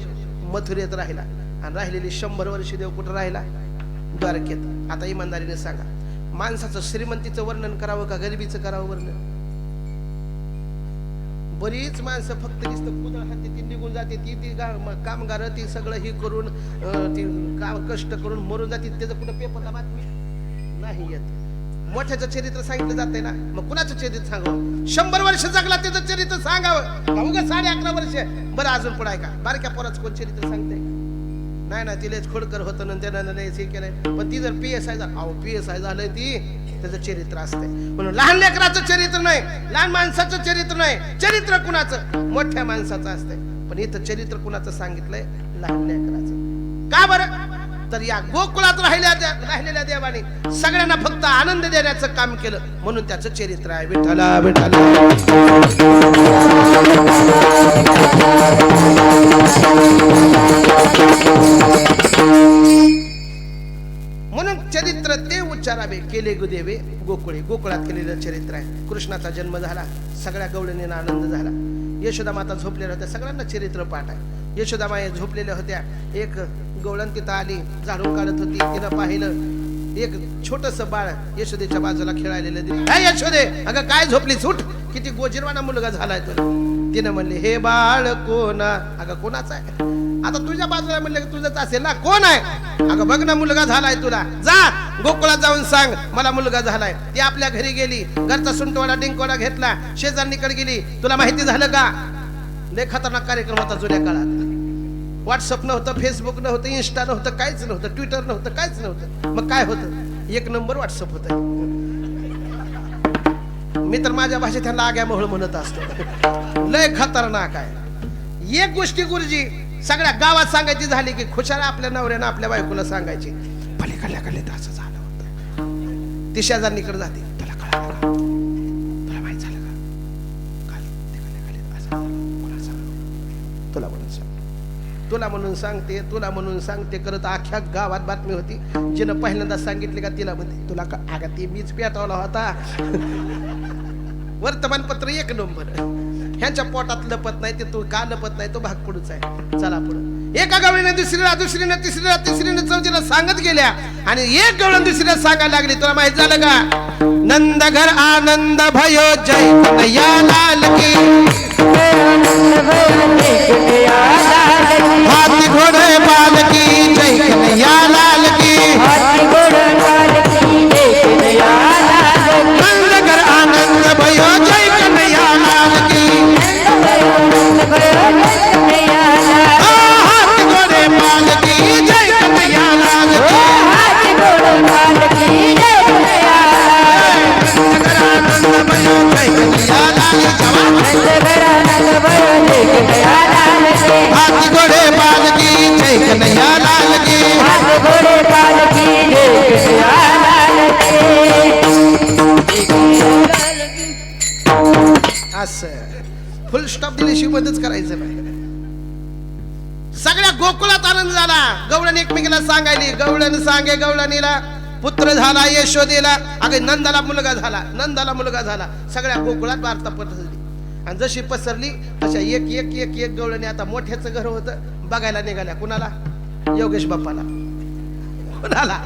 मथुरेत राहिला, आणि राहिलेली 100 वर्षे देव कुठं राहिला? द्वारकेत. आता इमानदारीने सांगा, माणसाचं श्रीमंतीचं वर्णन करावं का गरिबीचं करावं वर्णन? बरीच माणसं फक्त नुसतं कुदळ हाती ती निघून जाते, ती कामगार ती सगळं ही करून ती कष्ट करून मरून जाते. त्याचं कुठं पेपरला बातमी नाही येत. मोठ्याचं चरित्र सांगितलं जाते ना, मग कुणाचं चरित्र सांगावं? 100 वर्ष जगला त्याचं चरित्र सांगावं, उगा 11.5 वर्ष. बरं, अजून पुढे आहे का? बारक्या पोराचं कोण चरित्र सांगते? नाही ना, तिलेच खोडकर होतं ना, त्यानं हे केलंय. पण ती जर PSI झालं, अहो PSI झालंय ती, त्याचं चरित्र असतंय. म्हणून लहान लेकराचं चरित्र नाही, लहान माणसाचं चरित्र नाही, चरित्र कुणाचं? मोठ्या माणसाचं असतंय. पण इथं चरित्र कुणाचं सांगितलंय? लहान लेकराचं. का बरं? तर या गोकुळात राहिलेल्या देवाने सगळ्यांना फक्त आनंद देण्याचं काम केलं, म्हणून त्याचं चरित्र आहे. विठ्ठला विठ्ठला. म्हणून चरित्र ते उच्चारावे केले गुदेवे गोकुळे. गोकुळात केलेलं चरित्र आहे. कृष्णाचा जन्म झाला, सगळ्या गवळणींना आनंद झाला. यशोदा माता झोपलेल्या होत्या, सगळ्यांना चरित्र पाठ आहे. यशोदा माया झोपलेल्या होत्या. एक गवळण तिथं आली, झाडून काढत होती. तिनं पाहिलं एक छोटस बाळ यशोदेच्या बाजूला खेळायला दिली. काय यशोदे, अगं काय झोपलीस? उठ, किती गोजिरवाना मुलगा झालाय तुला. तिनं म्हणले, हे बाळ कोणा? अगं कोणाचं आहे? आता तुझ्या बाजूला म्हणलं की तुझंच असेल ना. कोण आहे? अगं बघ ना, मुलगा झालाय तुला. जा गोकुळात जाऊन सांग मला मुलगा झालाय. ती आपल्या घरी गेली, घरचा सुंटवाडा डिंकवाडा घेतला, शेजारणीकडे गेली. तुला माहिती झालं का? लय खतरनाक कार्यक्रम होता जुन्या काळात. व्हॉट्सअप नव्हतं, फेसबुक नव्हतं, इन्स्टा नव्हतं, काहीच नव्हतं, ट्विटर नव्हतं, काहीच नव्हतं. मग काय होतं? एक नंबर व्हॉट्सअप होतं. मी तर माझ्या भाषेत ह्यांना आग्या मोहळ म्हणत असतो. लय खतरनाक आहे. एक गोष्टी गुरुजी सगळ्या गावात सांगायची झाली की खुशाला आपल्या नवऱ्यानं आपल्या बायकोला सांगायची, पलीकडल्या कडले असं झालं होतं. ती शेजारणीकडे जाते, तुला कळालं का? तुला माहित झालं का? काल तिकडल्या कडे असं झालं. कोणाला सांग? तुला म्हणून सांग, तुला म्हणून सांगते, तुला म्हणून सांगते करत अख्ख्या गावात बातमी होती. जिनं पहिल्यांदा सांगितले का तिला म्हणते, तुला का? अगं ती मीच पेटवला होता. वर्तमानपत्र एक नंबर. ह्यांच्या पोटात लपत नाही, ते तू का लपत नाही तो भाग पुढचा आहे. चला पुढे. एका गवळीने दुसरीला, दुसरीने तिसरीला, तिसरीने चौथीला सांगत गेल्या आणि एक गवळण दुसरीला सांगायला लागली. तुला माहित झालं का? नंद घर आनंद भयो जय कन्हैया लाल की, हाथी घोड़े बाल की जय कन्हैया लाल की, नंद घर आनंद भयो जय कन्हैया लाल की, हाथी घोड़े बाल की जय कन्हैया लाल की, आनंद भयो जय कन्हैया लाल की, हाथी घोड़े बाल की जय कन्हैया लाल की, असं फुल स्टॉप दिल्याशिवाय बंदच करायचं नाही. सगळ्या गोकुळात आनंद झाला. गवळण एकमेकीला सांगायली, गवळण सांगे गवळणीला पुत्र झाला यशोदेला. अगं नंदाला मुलगा झाला, नंदाला मुलगा झाला. सगळ्या गोकुळात वार्ता पसरली आणि जशी पसरली तशा एक एक एक एक गवळणी आता मोठ्याचं घर होतं बघायला निघाल्या. कुणाला? योगेश बाप्पाला. कुणाला?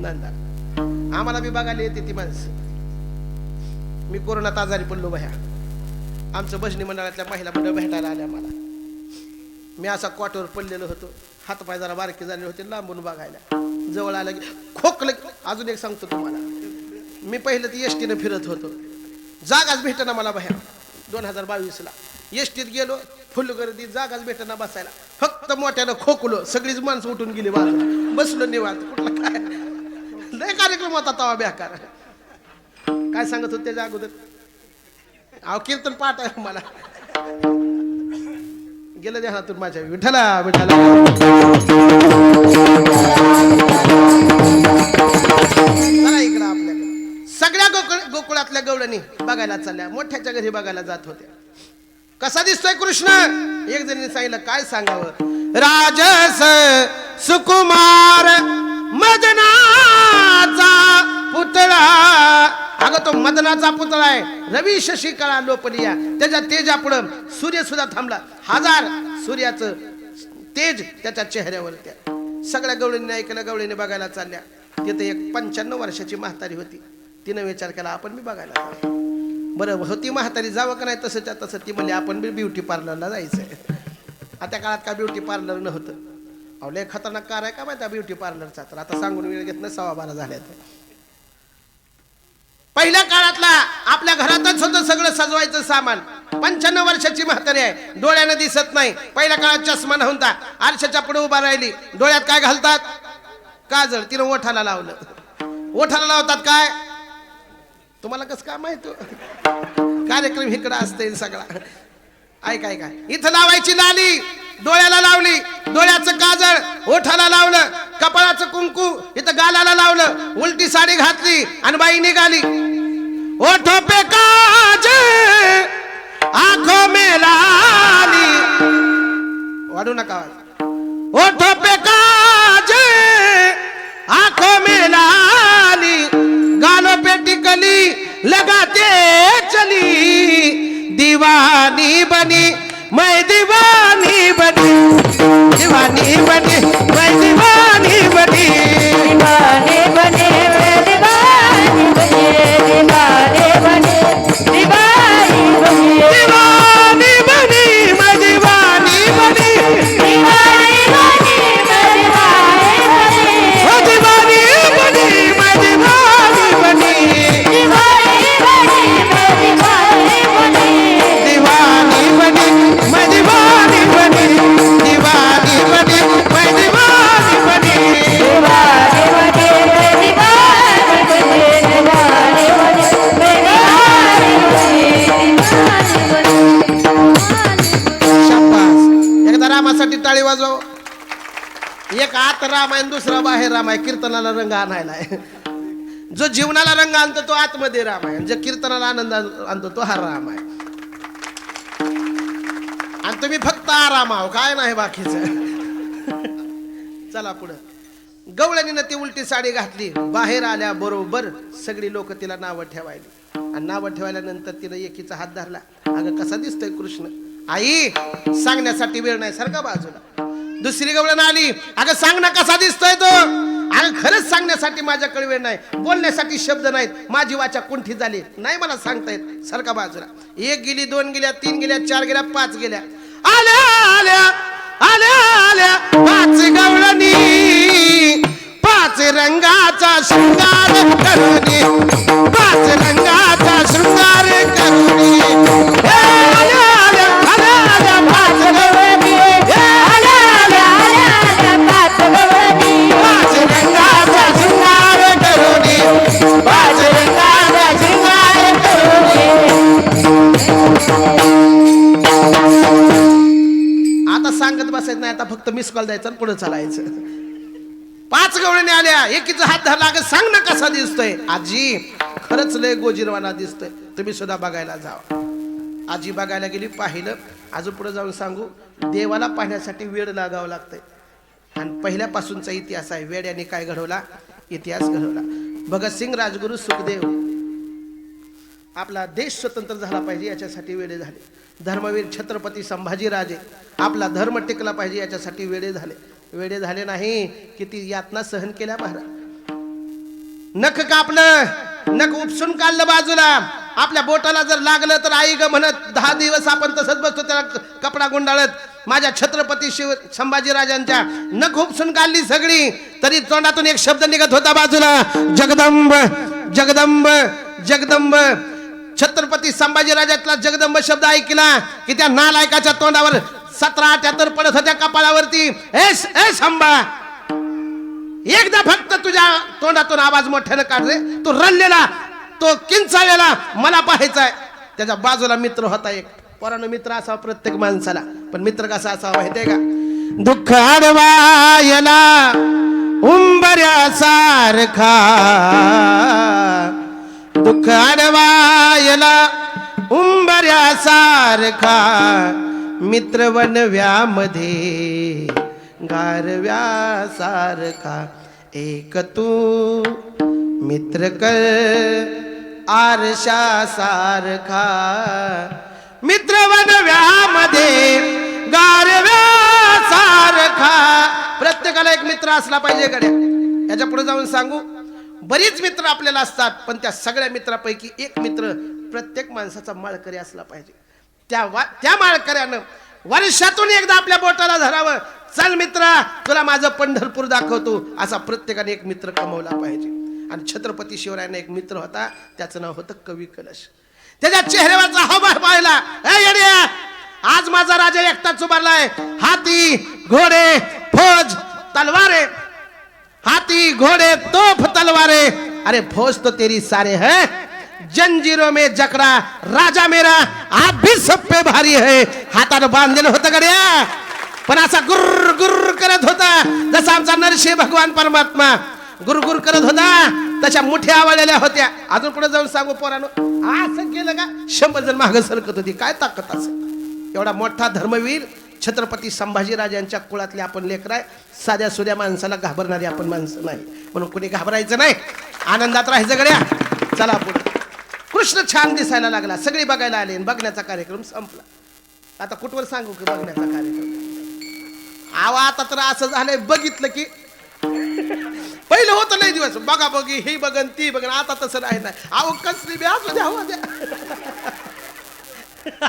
नंदा. आम्हाला बी बघायला येते ती माणसं. मी कोरोनात आजारी पडलो भया. आमचं भजनी मंडळातल्या महिला मंडळ भेटायला आल्या मला. मी असा कॉटवर पडलेलो होतो, हातपाय जरा बारके झाले होते, लांबून बघायला. जवळ आलं की खोकलं. अजून एक सांगतो तुम्हाला, मी पहिलं ती एसटीनं फिरत होतो, जागाच भेटेना मला भया. 2022ला एसटीत गेलो, फुल गर्दी, जागाच भेटेना बसायला. फक्त मोठ्यानं खोकलो, सगळीच माणसं उठून गेली बाजूला. बसलो निवांत. कुठला काय लय कार्यक्रम होता तवा बेकार. काय सांगत होते त्याच्या अगोदर? अहो कीर्तन पाठ आहे मला. गेलं ध्यानातून माझ्या. विठ्ठला विठ्ठला. चला इकडं आपल्याकडे. सगळ्या गोकुळातल्या गवळणी बघायला चालल्या, मोठ्याच्या घरी बघायला जात होत्या. कसा दिसतोय कृष्ण? एक जणीने सांगितलं, काय सांगावं? राजस सुकुमार मदनाचा पुतळा. अगं तो मदनाचा पुतळा आहे. रवी शशी कळा लोपलिया. त्याच्या तेजापुढं सूर्य सुद्धा थांबला. 1000 सूर्याचं तेज त्याच्या चेहऱ्यावर. त्या सगळ्या गवळींनी ऐकलं. गवळीने बघायला चालल्या. तिथे एक 95 वर्षाची म्हातारी होती. तिनं विचार केला, आपण मी बघायला जाऊ. बरं होती म्हातारी, जावं का नाही तसंच्या तसं. ती म्हणली, आपण बी ब्युटी पार्लरला जायचंय. आता काळात का ब्युटी पार्लर नव्हतं. अहो लय खतरनाक कार आहे का माहिती ब्युटी पार्लरचा. तर आता सांगून वेळ घेत नाही, 12:15 झाल्यात. पहिल्या काळातला आपल्या घरातच होतं सगळं सजवायचं सामान. 95 वर्षाची म्हातारी आहे, डोळ्यानं दिसत नाही. पहिल्या काळात चष्मा नव्हता. आरशाच्या पुढे उभा राहिली. डोळ्यात काय घालतात? काजळ. तिनं ओठाला लावलं. ओठाला लावतात काय? तुम्हाला कसं काय माहित? कार्यक्रम इकडं असते सगळा. ऐक ऐका. इथं लावायची लाली, डोळ्याला लावली. डोळ्याचं काजळ, ओठाला लावलं. कपाळाचं कुंकू इथं गालाला लावलं. उलटी साडी घातली आणि बाई निघाली. ओठो पे काजळ, आंखों में लाली. वाढू नका. ओठो पे काजळ, आंखों में लाली. गालों पे टिकली लगाते चली. दीवानी बनी मैं दीवानी बनी. दीवानी बनी मैं दीवानी बनी. दीवाने बने मैं दीवानी बने. दीवाने बने दीवानी बने. दीवानी बनी मैं दीवानी बनी. दीवानी बने मैं दीवानी बने. आत रामायण, दुसरा बाहेर रामायण. कीर्तनाला रंग आणायला आहे. जो जीवनाला रंग आणतो तो आतमध्ये रामायण, जो कीर्तनाला आनंद आणतो तो हा रामायण. आणि तुम्ही फक्त आराम आहो, काय नाही बाकीचं. चला पुढं. गवळणीनं ती उलटी साडी घातली. बाहेर आल्या बरोबर सगळी लोक तिला नावं ठेवायली. आणि नावं ठेवायल्यानंतर तिनं एकीचा हात धरला. अगं कसा दिसतोय कृष्ण? आई सांगण्यासाठी वेळ नाही, सारखा बाजूला. दुसरी गवळण आली. अगं सांग ना कसा दिसतोय तो? अगं खरंच सांगण्यासाठी माझ्याकडे वेळ नाही, बोलण्यासाठी शब्द नाहीत, माझी वाचा कुंठी झाली, नाही मला सांगता येत, सारखा बाजूला. एक गेली, दोन गेल्या, तीन गेल्या, चार गेल्या, पाच गेल्या. आल्या आल्या आल्या आल्या पाच गवळणी, पाच रंगाचा शृंगार करुणी, पाच रंगाचा शृंगार करुणी. आल्या आल्या आल्या आल्या पाच गवळणी, आल्या आल्या आल्या आल्या पाच गवळणी, पाच रंगाचा शृंगार करुणी, पाच रंगाचा शृंगार करुणी. आता सांगत बसायचं नाही, आता फक्त मिस कॉल द्यायचा, पुढे चालायचं. पाच गवळणी आल्या. एकीचा हात धरला. अगं सांग ना कसा दिसतोय? आजी खरंच लय गोजीरवाना दिसतोय, तुम्ही सुद्धा बघायला जावा. आजी बघायला गेली, पाहिलं. अजून पुढे जाऊन सांगू, देवाला पाहण्यासाठी वेळ लागावं लागतंय. आणि पहिल्यापासूनचा इतिहास आहे. वेड्याने काय घडवला? इतिहास घडवला. भगतसिंग, राजगुरू, सुखदेव, आपला देश स्वतंत्र झाला पाहिजे याच्यासाठी वेडे झाले. धर्मवीर छत्रपती संभाजीराजे, आपला धर्म टिकला पाहिजे याच्यासाठी वेडे झाले. वेडे झाले नाही किती यातना सहन केल्या महाराज. नख कापलं, नख उपसून काढलं बाजूला. आपल्या बोटाला जर लागलं तर आई ग म्हणत 10 दिवस आपण तसंच बसतो त्याला कपडा गुंडाळत. माझ्या छत्रपती संभाजीराजांच्या नख उपसून काढली सगळी, तरी तोंडातून एक शब्द निघत होता बाजूला, जगदंब जगदंब जगदंब. छत्रपती संभाजीराजातला जगदंब शब्द ऐकला की त्या नालायकाच्या तोंडावर 17-78 पडत होत्या कपाळावरती. ए संभा, एकदा फक्त तुझ्या तोंडातून आवाज मोठ्यानं काढ रे. तो रडलेला, तो किंचाळलेला मला पाहायचाय. त्याच्या बाजूला मित्र होता एक. पोरानं मित्र असावा प्रत्येक माणसाला, पण मित्र कसा असावा माहितीये का? दुःख अडवायला उंबऱ्यासारखा, दुःख अडवायला उंबऱ्यासारखा, मित्र वनव्यामध्ये गारव्यासारखा. एक तू मित्र कर आरशासारखा, मित्र वनव्यामध्ये गारव्यासारखा. प्रत्येकाला एक मित्र असला पाहिजे गड्या. याच्या पुढे जाऊन सांगू, बरीच मित्र आपल्याला असतात, पण त्या सगळ्या मित्रापैकी एक मित्र प्रत्येक माणसाचा माळकरी असला पाहिजे. त्या माळकऱ्यानं वर्षातून एकदा आपल्या बोटाला धरावं, चल मित्रा तुला माझं पंढरपूर दाखवतो, असा प्रत्येकाने एक मित्र कमवला पाहिजे. आणि छत्रपती शिवरायांना एक मित्र होता, त्याचं नाव होतं कवी कलश. त्याच्या चेहऱ्यावरचा हावभाव पाहिला, आज माझा राजा एकटाच उभारलाय. हाती घोडे फौज तलवारे, हाथी घोड़े तोप तलवारे, अरे फौज तो तेरी सारे है, जंजीरों में जकड़ा राजा मेरा, आप भी सब पे भारी है. हातानं बांधलेलं होतं गड्या, पण असा गुर्र गुर्र करत होता जसा आमचा नरसिंह भगवान परमात्मा गुरगुर करत होता. त्याच्या मुठ्या आवळलेल्या होत्या. अजून पुढे जाऊन सांगू पोरानो, असं केलं का 100 जण मागं सरकत होती. काय ताकद असेल? एवढा मोठा धर्मवीर छत्रपती संभाजीराजांच्या कुळातले आपण लेकरं आहे. साध्या सुध्या माणसाला घाबरणारी आपण माणसं नाही, म्हणून कोणी घाबरायचं नाही, आनंदात राहायचं गड्या. चला पुढे. कृष्ण छान दिसायला लागला, सगळे बघायला आले. बघण्याचा कार्यक्रम संपला. आता कुठवर सांगू की बघण्याचा कार्यक्रम? आता तर असं झालंय, बघितलं की पहिलं होतं लय दिवस बघा बघी, ही बघन ती बघन. आता तसं नाही. अहो कसली बी असू द्या, हो द्या.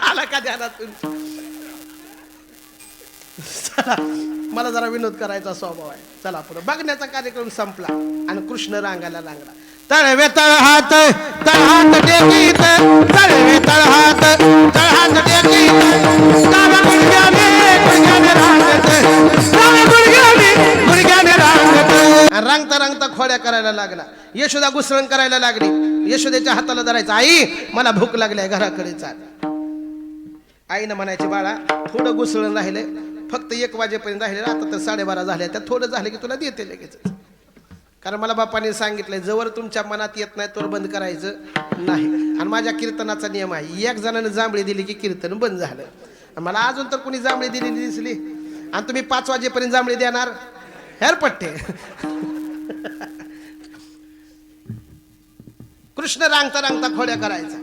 आला का ध्यानातून? चला, मला जरा विनोद करायचा स्वभाव आहे. चला पुढे. बघण्याचा कार्यक्रम संपला आणि कृष्ण रांगायला लागला. तळवे तळहात तळहात टेकीत, तळवे तळहात तळहात टेकीत, डाव्या गुडघ्याने गुडघ्याने रांगत, डाव्या गुडघ्याने गुडघ्याने रांगत. रांगता रांगता खोड्या करायला लागला. यशोदा घुसळण करायला लागली. यशोदेच्या हाताला धरायचं, आई मला भूक लागली आहे, घराकडे चाल. आईनं म्हणायची, बाळा थोडं घुसळण राहिले, फक्त 1 वाजेपर्यंत राहिले. आता तर 12:30 झाले. त्या थोडं झालं की तुला देते लगेच. कारण मला बापाने सांगितलंय जवळ तुमच्या मनात येत नाही तोवर बंद करायचं नाही. आणि माझ्या कीर्तनाचा नियम आहे, एक जणानं जांभळी दिली की कीर्तन बंद झालं. आणि मला अजून तर कोणी जांभळी दिलेली दिसली आणि तुम्ही 5 वाजेपर्यंत जांभळी देणार हेरपट्टे. कृष्ण रांगता रांगता खोड्या करायचा.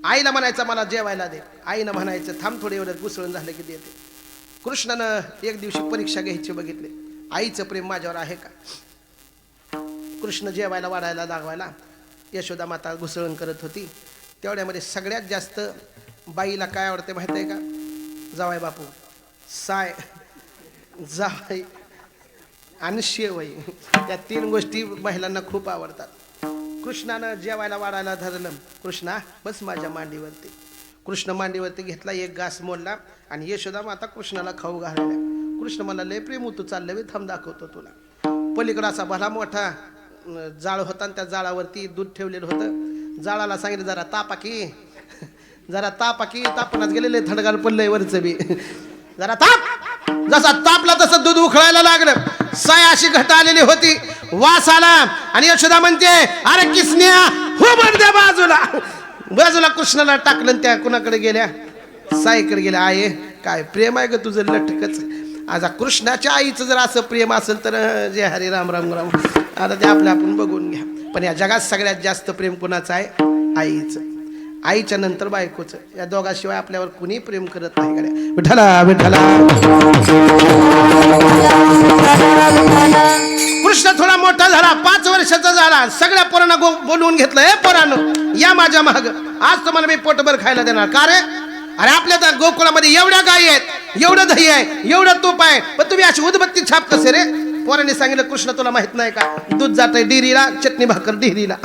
आईला म्हणायचं मला जेवायला दे. आईनं म्हणायचं थांब थोडे एवढं घुसळून झालं की देते. कृष्णानं एक दिवशी परीक्षा घ्यायची बघितली, आईचं प्रेम माझ्यावर आहे का. कृष्ण जेवायला वाढायला दाखवायला यशोदा माता घुसळण करत होती. तेवढ्यामध्ये सगळ्यात जास्त बाईला काय आवडते माहिती आहे का, जावाई बापू, साय, जावाई आणि शेवई. त्या 3 गोष्टी महिलांना खूप आवडतात. कृष्णानं जेवायला वाढायला धरलं. कृष्णा बस माझ्या मांडीवरती. कृष्ण मांडीवरती घेतला, 1 घास मोडला आणि यशोदा माता कृष्णाला खाऊ घालायला. कृष्ण मला लय प्रेम होतं, चाललं मी थांब दाखवतो तुला. पलीकडे असा भला मोठा जाळ होता आणि त्या जाळावरती दूध ठेवलेलं होतं. जाळाला सांगितलं जरा तापा की, जरा तापा की. तापणाच गेलेले, थंडगार पडलंय वरचं बी, जरा ताप. जसा तापला तसं दूध उखळायला लागलं. साय अशी घट आलेली होती, वास आला आणि यशोदा म्हणते अरे किसन्या हो म्हणते बाजूला. बाजूला कृष्णाला टाकलं. त्या कुणाकडे गेल्या, साईकडे गेल्या. आहे काय प्रेम आहे ग तुझं लटकच. आज कृष्णाच्या आईचं जर असं प्रेम असेल तर जय हरी राम राम राम. आता ते आपलं आपण बघून घ्या. पण या जगात सगळ्यात जास्त प्रेम कुणाचं आहे, आईचं. आईच्या नंतर बायकोचं. या दोघाशिवाय आपल्यावर कुणी प्रेम करत नाही. गड्या विठ्ठला विठ्ठला. कृष्ण थोडा मोठा झाला, 5 वर्षाचा झाला. सगळ्या पोरांना बोलवून घेतलं, हे पोरांनो या माझ्या माग, आज तुम्हाला मी पोटभर खायला देणार. का रे, अरे आपल्या त्या गोकुळामध्ये एवढ्या गायी आहेत, एवढं दही आहे, एवढं तूप आहे, पण तुम्ही अशी उदबत्ती छाप कसे रे. पोरांनी सांगितलं कृष्ण तुला माहित नाही का, दूध जात आहे डेअरीला, चटणी भाकर डेअरीला.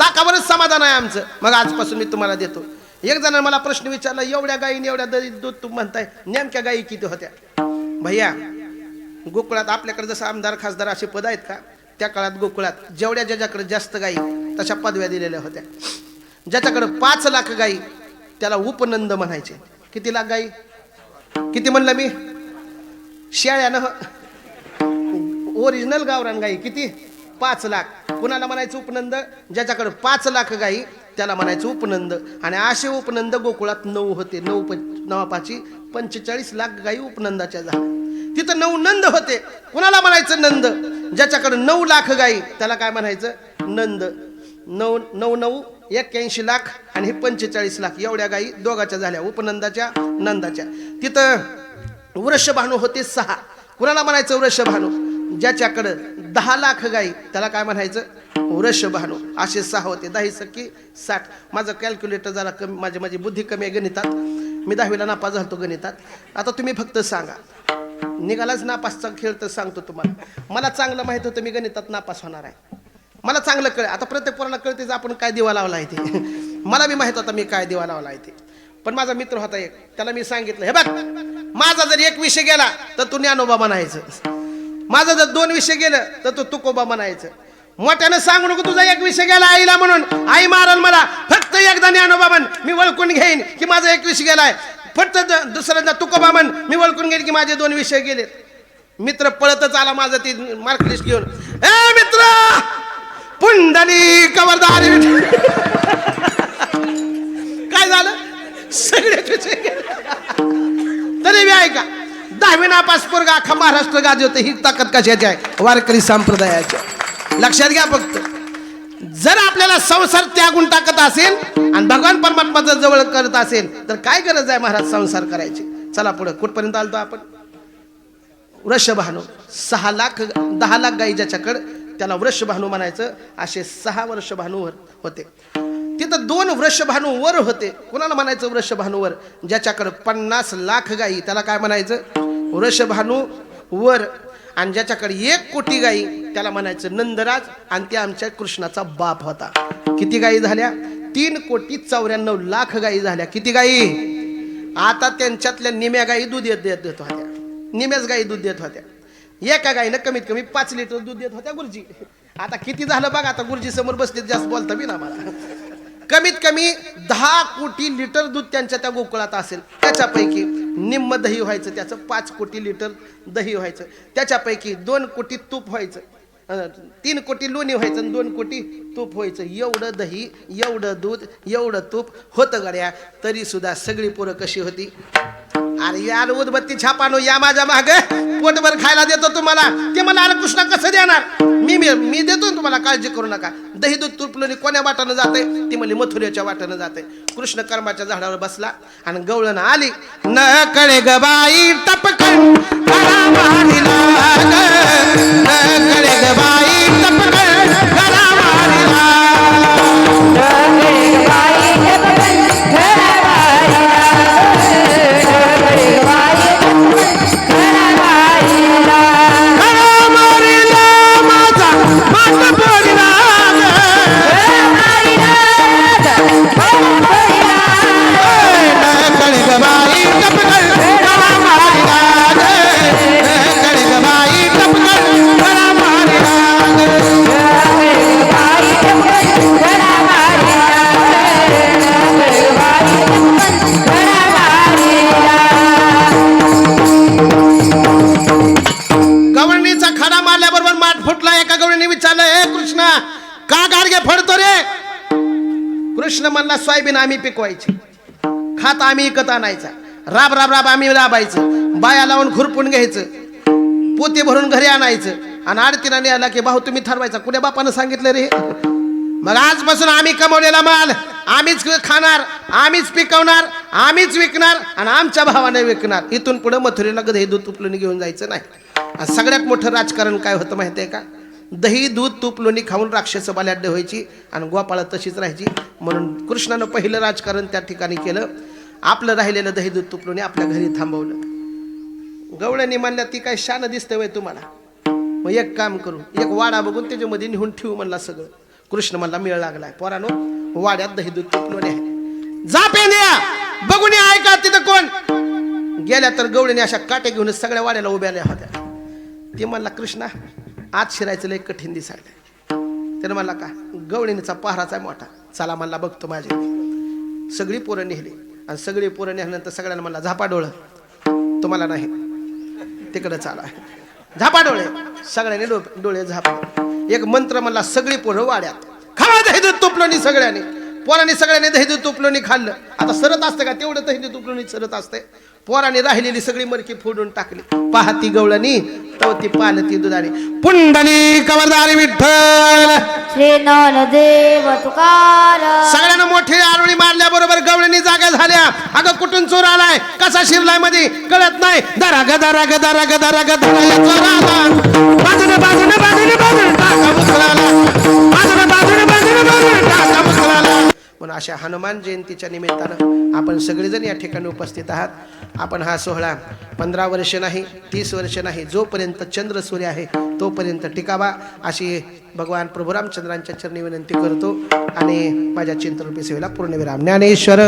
ताकावरच समाधान आहे आमचं. मग आजपासून मी तुम्हाला देतो. एक जण मला प्रश्न विचारला, एवढ्या गायीने एवढ्या दूध तूप म्हणताय, नेमक्या गायी किती होत्या. भैया गोकुळात आपल्याकडे जसं आमदार खासदार असे पद आहेत का, त्या काळात गोकुळात जेवढ्या ज्याच्याकडे जास्त गायी तशा पदव्या दिलेल्या होत्या. ज्याच्याकडे 5 लाख गायी त्याला उपनंद म्हणायचे. किती लाख गायी, किती म्हणलं मी, शेळ्यानं ओरिजिनल गावरान गायी किती, 5 लाख. कुणाला म्हणायचं उपनंद, ज्याच्याकडे 5 लाख गायी त्याला म्हणायचं उपनंद. आणि असे उपनंद गोकुळात 9 होते. 9 पाची 45 लाख गायी उपनंदाच्या झाल्या. तिथं 9 नंद होते. कुणाला म्हणायचं नंद, ज्याच्याकडे 9 लाख गायी त्याला काय म्हणायचं, नंद. 9 81 लाख आणि हे 45 लाख एवढ्या गायी दोघाच्या झाल्या, उपनंदाच्या नंदाच्या. तिथं वृषभानू होते 6. कुणाला म्हणायचं वृषभानू, ज्याच्याकडं 10 लाख गायी त्याला काय म्हणायचं, वृषभानू. असे 6 होते. 10 सख्खी 60. माझं कॅल्क्युलेटर जरा कमी, माझी बुद्धी कमी आहे गणितात. मी 10वीला नापास झालतो गणितात. आता तुम्ही फक्त सांगा, निघालाच नापासचा खेळ तर सांगतो तुम्हाला. मला चांगलं माहित होतं मी गणितात नापास होणार आहे. मला चांगलं कळ, आता प्रत्येक पोराला कळतेच आपण काय दिवा लावला आहे ते. मला बी माहित होता मी काय दिवा लावला आहे ते. पण माझा मित्र होता एक, त्याला मी सांगितलं, हे बघ माझा जर 1 विषय गेला तर तू ज्ञानोबा म्हणायचं, माझं जर 2 विषय गेलं तर तू तुकोबा म्हणायचं. मोठ्यानं सांगू नको तुझा 1 विषय गेला आईला म्हणून, आई मारल मला. फक्त एकदा ज्ञानोबा म्हण, मी वळकून घेईन की माझा 1 विषय गेलाय. फक्त दुसऱ्यांदा तुकोबा म्हण, मी वळकून घेईन की माझे 2 विषय गेले. मित्र पळतच आला माझं ती मार्क लिस्ट घेऊन. ए मित्र, पुंडली कवरदारी. काय झालं, सगळेच विषय गेले. तरी बी ऐका, 10वी नापास पोरगा अख्खा महाराष्ट्र गाजवते. ही ताकद कशाची आहे, वारकरी संप्रदायाची. लक्षात घ्या फक्त. जर आपल्याला संसार त्यागून टाकत असेल आणि भगवान परमात्माचं जवळ करत असेल तर काय गरज आहे महाराज संसार करायची. चला पुढे, कुठपर्यंत आलतो आपण. वृषभानू 6 लाख 10 लाख गाई ज्याच्याकडे त्याला वृषभानू म्हणायचं. असे 6 वृषभानूवर होते. तिथं 2 वृषभानूवर होते. कोणाला म्हणायचं वृषभानूवर, ज्याच्याकडे 50 लाख गाई त्याला काय म्हणायचं, वृषभानूवर. आणि ज्याच्याकडे 1 कोटी गाई त्याला म्हणायचं नंदराज. आणि ते आमच्या कृष्णाचा बाप होता. किती गाई झाल्या, 3,94,00,000 गाई झाल्या. किती गाई, आता त्यांच्यातल्या निम्या गाई दूध देत होत्या. निम्याच गाई दूध देत होत्या. एका गाईनं कमीत कमी 5 लिटर दूध देत होत्या गुरुजी. आता किती झालं बघा. आता गुरुजी समोर बसले, जास्त बोलता बी ना मला. कमीत कमी 10 कोटी लिटर दूध त्यांच्या त्या गोकुळात असेल. त्याच्यापैकी निम्म दही व्हायचं, त्याचं 5 कोटी लिटर दही व्हायचं. त्याच्यापैकी 2 कोटी तूप व्हायचं, 3 कोटी लोणी व्हायचं आणि 2 कोटी तूप व्हायचं. एवढं दही, एवढं दूध, एवढं तूप होतं गड्या. तरी सुद्धा सगळी पोरं कशी होती? अरे यार उदबत्ती छापानो या माझ्या माग, पोटभर खायला देतो तुम्हाला. ते मला अरे कृष्णा कसं देणार? मी देतो ना तुम्हाला, काळजी करू नका. दही दूध तूप लोणी कोण्या वाटानं जाते? ती म्हणली मथुरेच्या वाटानं जाते. कृष्ण कर्माच्या झाडावर बसला आणि गवळण आली. न कळे ग बाई टपकन घरा मारिला ग, न कळे ग बाई टपकन घरा मारिला. कृष्ण म्हणला सोयाबीन आम्ही पिकवायची, खात आम्ही विकत आणायचा, राब राब राब आम्ही राबायचं, बाया लावून खुरपून घ्यायचं, पोते भरून घरी आणायचं आणि आडतीला न्यायला की भाऊ तुम्ही ठरवायचा. कुण्या बापानं सांगितलं रे? मग आजपासून आम्ही कमवलेला माल आम्हीच खाणार, आम्हीच पिकवणार, आम्हीच विकणार आणि आमच्या भावाने विकणार. इथून पुढे मथुरेला दही दूध तूप लोणी घेऊन जायचं नाही. आणि सगळ्यात मोठं राजकारण काय होतं माहिती आहे का? दही दूध तूप लोणी खाऊन राक्षस बलाढ्य व्हायची आणि गोपाळा तशीच राहायची. म्हणून कृष्णानं पहिलं राजकारण त्या ठिकाणी केलं. आपलं राहिलेलं दही दूध तूप लोणी आपल्या घरी थांबवलं. गवळ्यांनी म्हणल्या ती काय शान दिसतंय वय तुम्हाला? मग एक काम करू, एक वाडा बघून त्याच्यामध्ये निहून ठेवू म्हणला सगळं. कृष्ण म्हणला मेळ लागलाय पोरानो, वाड्यात दही दूध तूप लोणी आहे, जा पेंद्या बघून आहे का तिथं कोण? गेल्या तर गवळीने अशा काटे घेऊन सगळ्या वाड्याला उभ्या होत्या. ते म्हणला कृष्णा आत शिरायचं लय कठीण दिसायला. त्यानं म्हणला का गवळीचा पहाराचा मोठा, चला म्हणला बघतो माझे. सगळी पोरं नेहली आणि सगळी पोरं नेल्यानंतर सगळ्यांना म्हणला झापा डोळं, तुम्हाला नाही तिकडं चाला, झापा डोळे. सगळ्यांनी डोळे झापले. एक मंत्र म्हणला, सगळी पोरं वाड्यात खावा दही दूध तूप लोणी. सगळ्यांनी पोरांनी सगळ्यांनी दही दूध तूप लोणी खाल्लं. आता सरत असतं का तेवढं दही दूध तूप लोणी सरत असते. पोराने राहिलेली सगळी मरकी फोडून टाकली. पाहती गवळणी तवती पालती दुधारी. पुंडली कवरदारी विठ्ठल श्री ज्ञानदेव तुकाराम. सगळ्यांना मोठी आरोळी मारल्याबरोबर गवळणी जागा झाल्या. अगं कुठून चोर आलाय, कसा शिरलाय मध्ये कळत नाही. दरा ग दरा ग दरा ग दरा ग दरा चोर आला. बाजूने बाजूने बाजूने बाजूने टाका मुसळाला, बाजूने बाजूने बाजूने बाजूने टाका मुसळाला. म्हणून अशा हनुमान जयंतीच्या निमित्तानं आपण सगळेजण या ठिकाणी उपस्थित आहात. आपण हा सोहळा 15 वर्ष नाही, 30 वर्ष नाही, जोपर्यंत चंद्र सूर्य आहे तोपर्यंत टिकावा अशी भगवान प्रभू रामचंद्रांच्या चरणी विनंती करतो आणि माझ्या चिंतनरूपी सेवेला पूर्णविराम. ज्ञानेश्वर